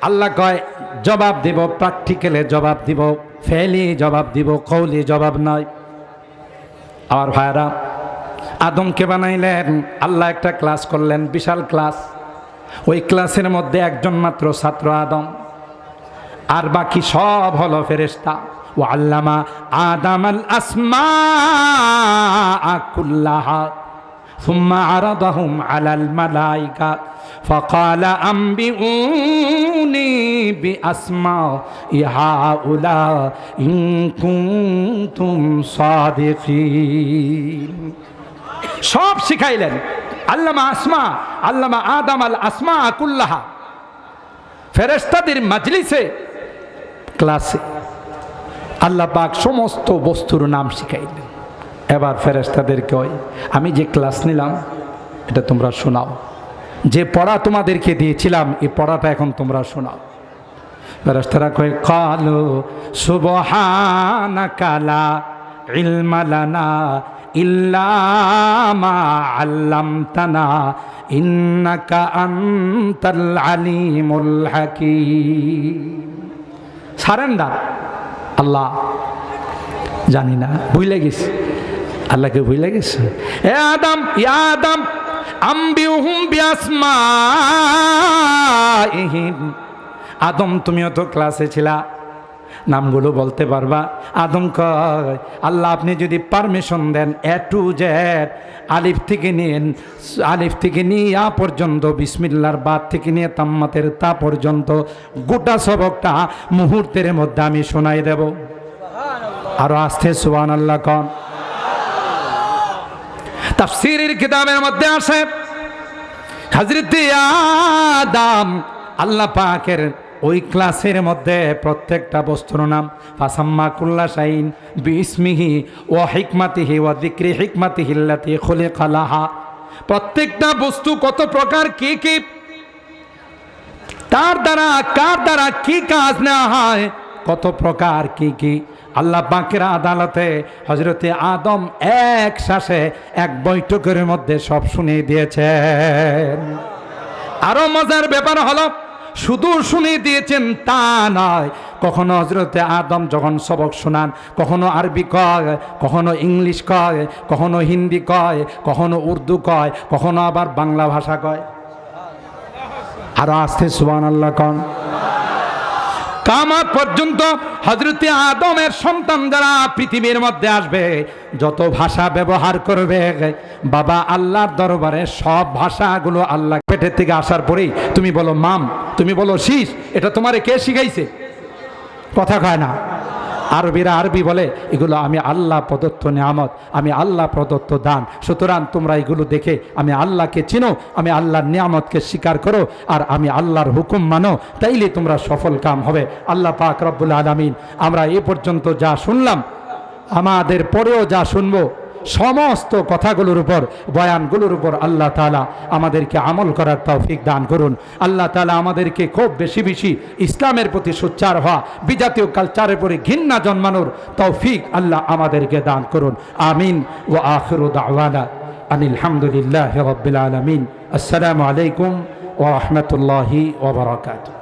Speaker 1: আল্লাহ কয় জবাব দিব, প্র্যাকটিক্যালে জবাব দিব, ফেলি জবাব দিব, কৌলি জবাব নয়। আমার ভাইরা, আদমকে বানাইলেন, আল্লাহ একটা ক্লাস করলেন, বিশাল ক্লাস। ওই ক্লাসের মধ্যে একজন মাত্র ছাত্র আদম। আর বাকি সব হলো ফেরেশতা। ওয়া আল্লামা আদামাল আসমা কুল্লাহা সুম্মা আরাদাহুম আলাল মালাইকা فقال أنبئوني بأسماء هؤلاء إن كنتم صادقين। সব শিখাইলেন আল্লামা আদম আল আসমা কুল্লাহা। ফেরেশতাদের মাজলিসে ক্লাসে আল্লাহ পাক সমস্ত বস্তুর নাম শিখাইলেন। এবার ফেরেশতাদেরকে আমি যে ক্লাস নিলাম এটা তোমরা শোনাও, যে পড়া তোমাদেরকে দিয়েছিলাম এই পড়াটা এখন তোমরা শোনাও। ফেরেশতারা কয় ক্বালু সুবহানাকা লা ইলমা লানা ইল্লা মা আল্লামতানা ইন্নাকা আনতাল আলিমুল হাকীম। সারেন্ডার। আল্লাহ জানি না, ভুলে গেছি, আল্লাহকে ভুলে গেছে। এ আদম, ইয়া আদম আম্বিউহুম বিআসমাইহিম। আদম তুমিও তো ক্লাসে ছিলা, নামগুলো বলতে পারবা? আদম কয় আল্লাহ আপনি যদি permission then A to Z আলিফ থেকে নিয়ে আ পর্যন্ত, বিসমিল্লাহর বাদ থেকে নিয়ে তাম্মাতের তা পর্যন্ত গোটা সবকটা মুহূর্তের মধ্যে আমি শোনাই দেব। আরো আস্তে সুবহানাল্লাহ কোন। তাফসীরের কিতাবের মধ্যে আসে হযরত আদম আল্লাহ পাকের ওই ক্লাসের মধ্যে প্রত্যেকটা বস্তুর নাম ফাসাম্মা কুল্লা শাইইন বিইসমিহি ওয়া হিকমাতিহি ওয়া যিকরি হিকমাতিহি আল্লাতী খুলিকা লাহা। প্রত্যেকটা বস্তু কত প্রকার, কি কি, তার দ্বারা কার দ্বারা কি কাজ নেওয়া হয়, কত প্রকার কি কি আল্লাহ পাকের আদালতে হযরতে আদম এক শ্বাসে এক বৈঠকের মধ্যে সব শুনিয়ে দিয়েছেন। আরো মজার ব্যাপার হলো শুধু শুনিয়ে দিয়েছেন তা নয়, কখনো হযরতে আদম যখন সবক শোনান কখনো আরবি কয়, কখনো ইংলিশ কয়, কখনো হিন্দি কয়, কখনো উর্দু কয়, কখনো আবার বাংলা ভাষা কয়। আরো আস্তে সুবহানাল্লাহ কোন। কিয়ামত পর্যন্ত হযরতে আদমের সন্তান যারা পৃথিবীর মধ্যে আসবে যত ভাষা ব্যবহার করবে বাবা আল্লাহর দরবারে সব ভাষাগুলো আল্লাহ পেটের থেকে আসার পরেই তুমি বলো মাম, তুমি বলো শীষ, এটা তোমারে কে শিখাইছে? কথা কয় না। আরবিরা আরবি বলে এগুলো আমি আল্লাহ প্রদত্ত নিয়ামত, আমি আল্লাহ প্রদত্ত দান। সুতরাং তোমরা এগুলো দেখে আমি আল্লাহকে চিনো, আমি আল্লাহর নিয়ামতকে স্বীকার করো, আর আমি আল্লাহর হুকুম মানো, তাইলে তোমরা সফল কাম হবে। আল্লাহ পাক রব্বুল আলামিন আমরা এ পর্যন্ত যা শুনলাম, আমাদের পরেও যা শুনবো, সমস্ত কথাগুলোর উপর, বয়ানগুলোর উপর আল্লাহ তাআলা আমাদেরকে আমল করার তৌফিক দান করুন। আল্লাহ তাআলা আমাদেরকে খুব বেশি বেশি ইসলামের প্রতি সোচ্চার হওয়া, বিজাতীয় কালচারের উপরে ঘৃণা জন্মানোর তৌফিক আল্লাহ আমাদেরকে দান করুন। আমিন। ওয়া আখিরু দাওয়ানা আনিল হামদুলিল্লাহি রাব্বিল আলামিন। আসসালামু আলাইকুম ওয়া রাহমাতুল্লাহি ওয়া বারাকাতুহু।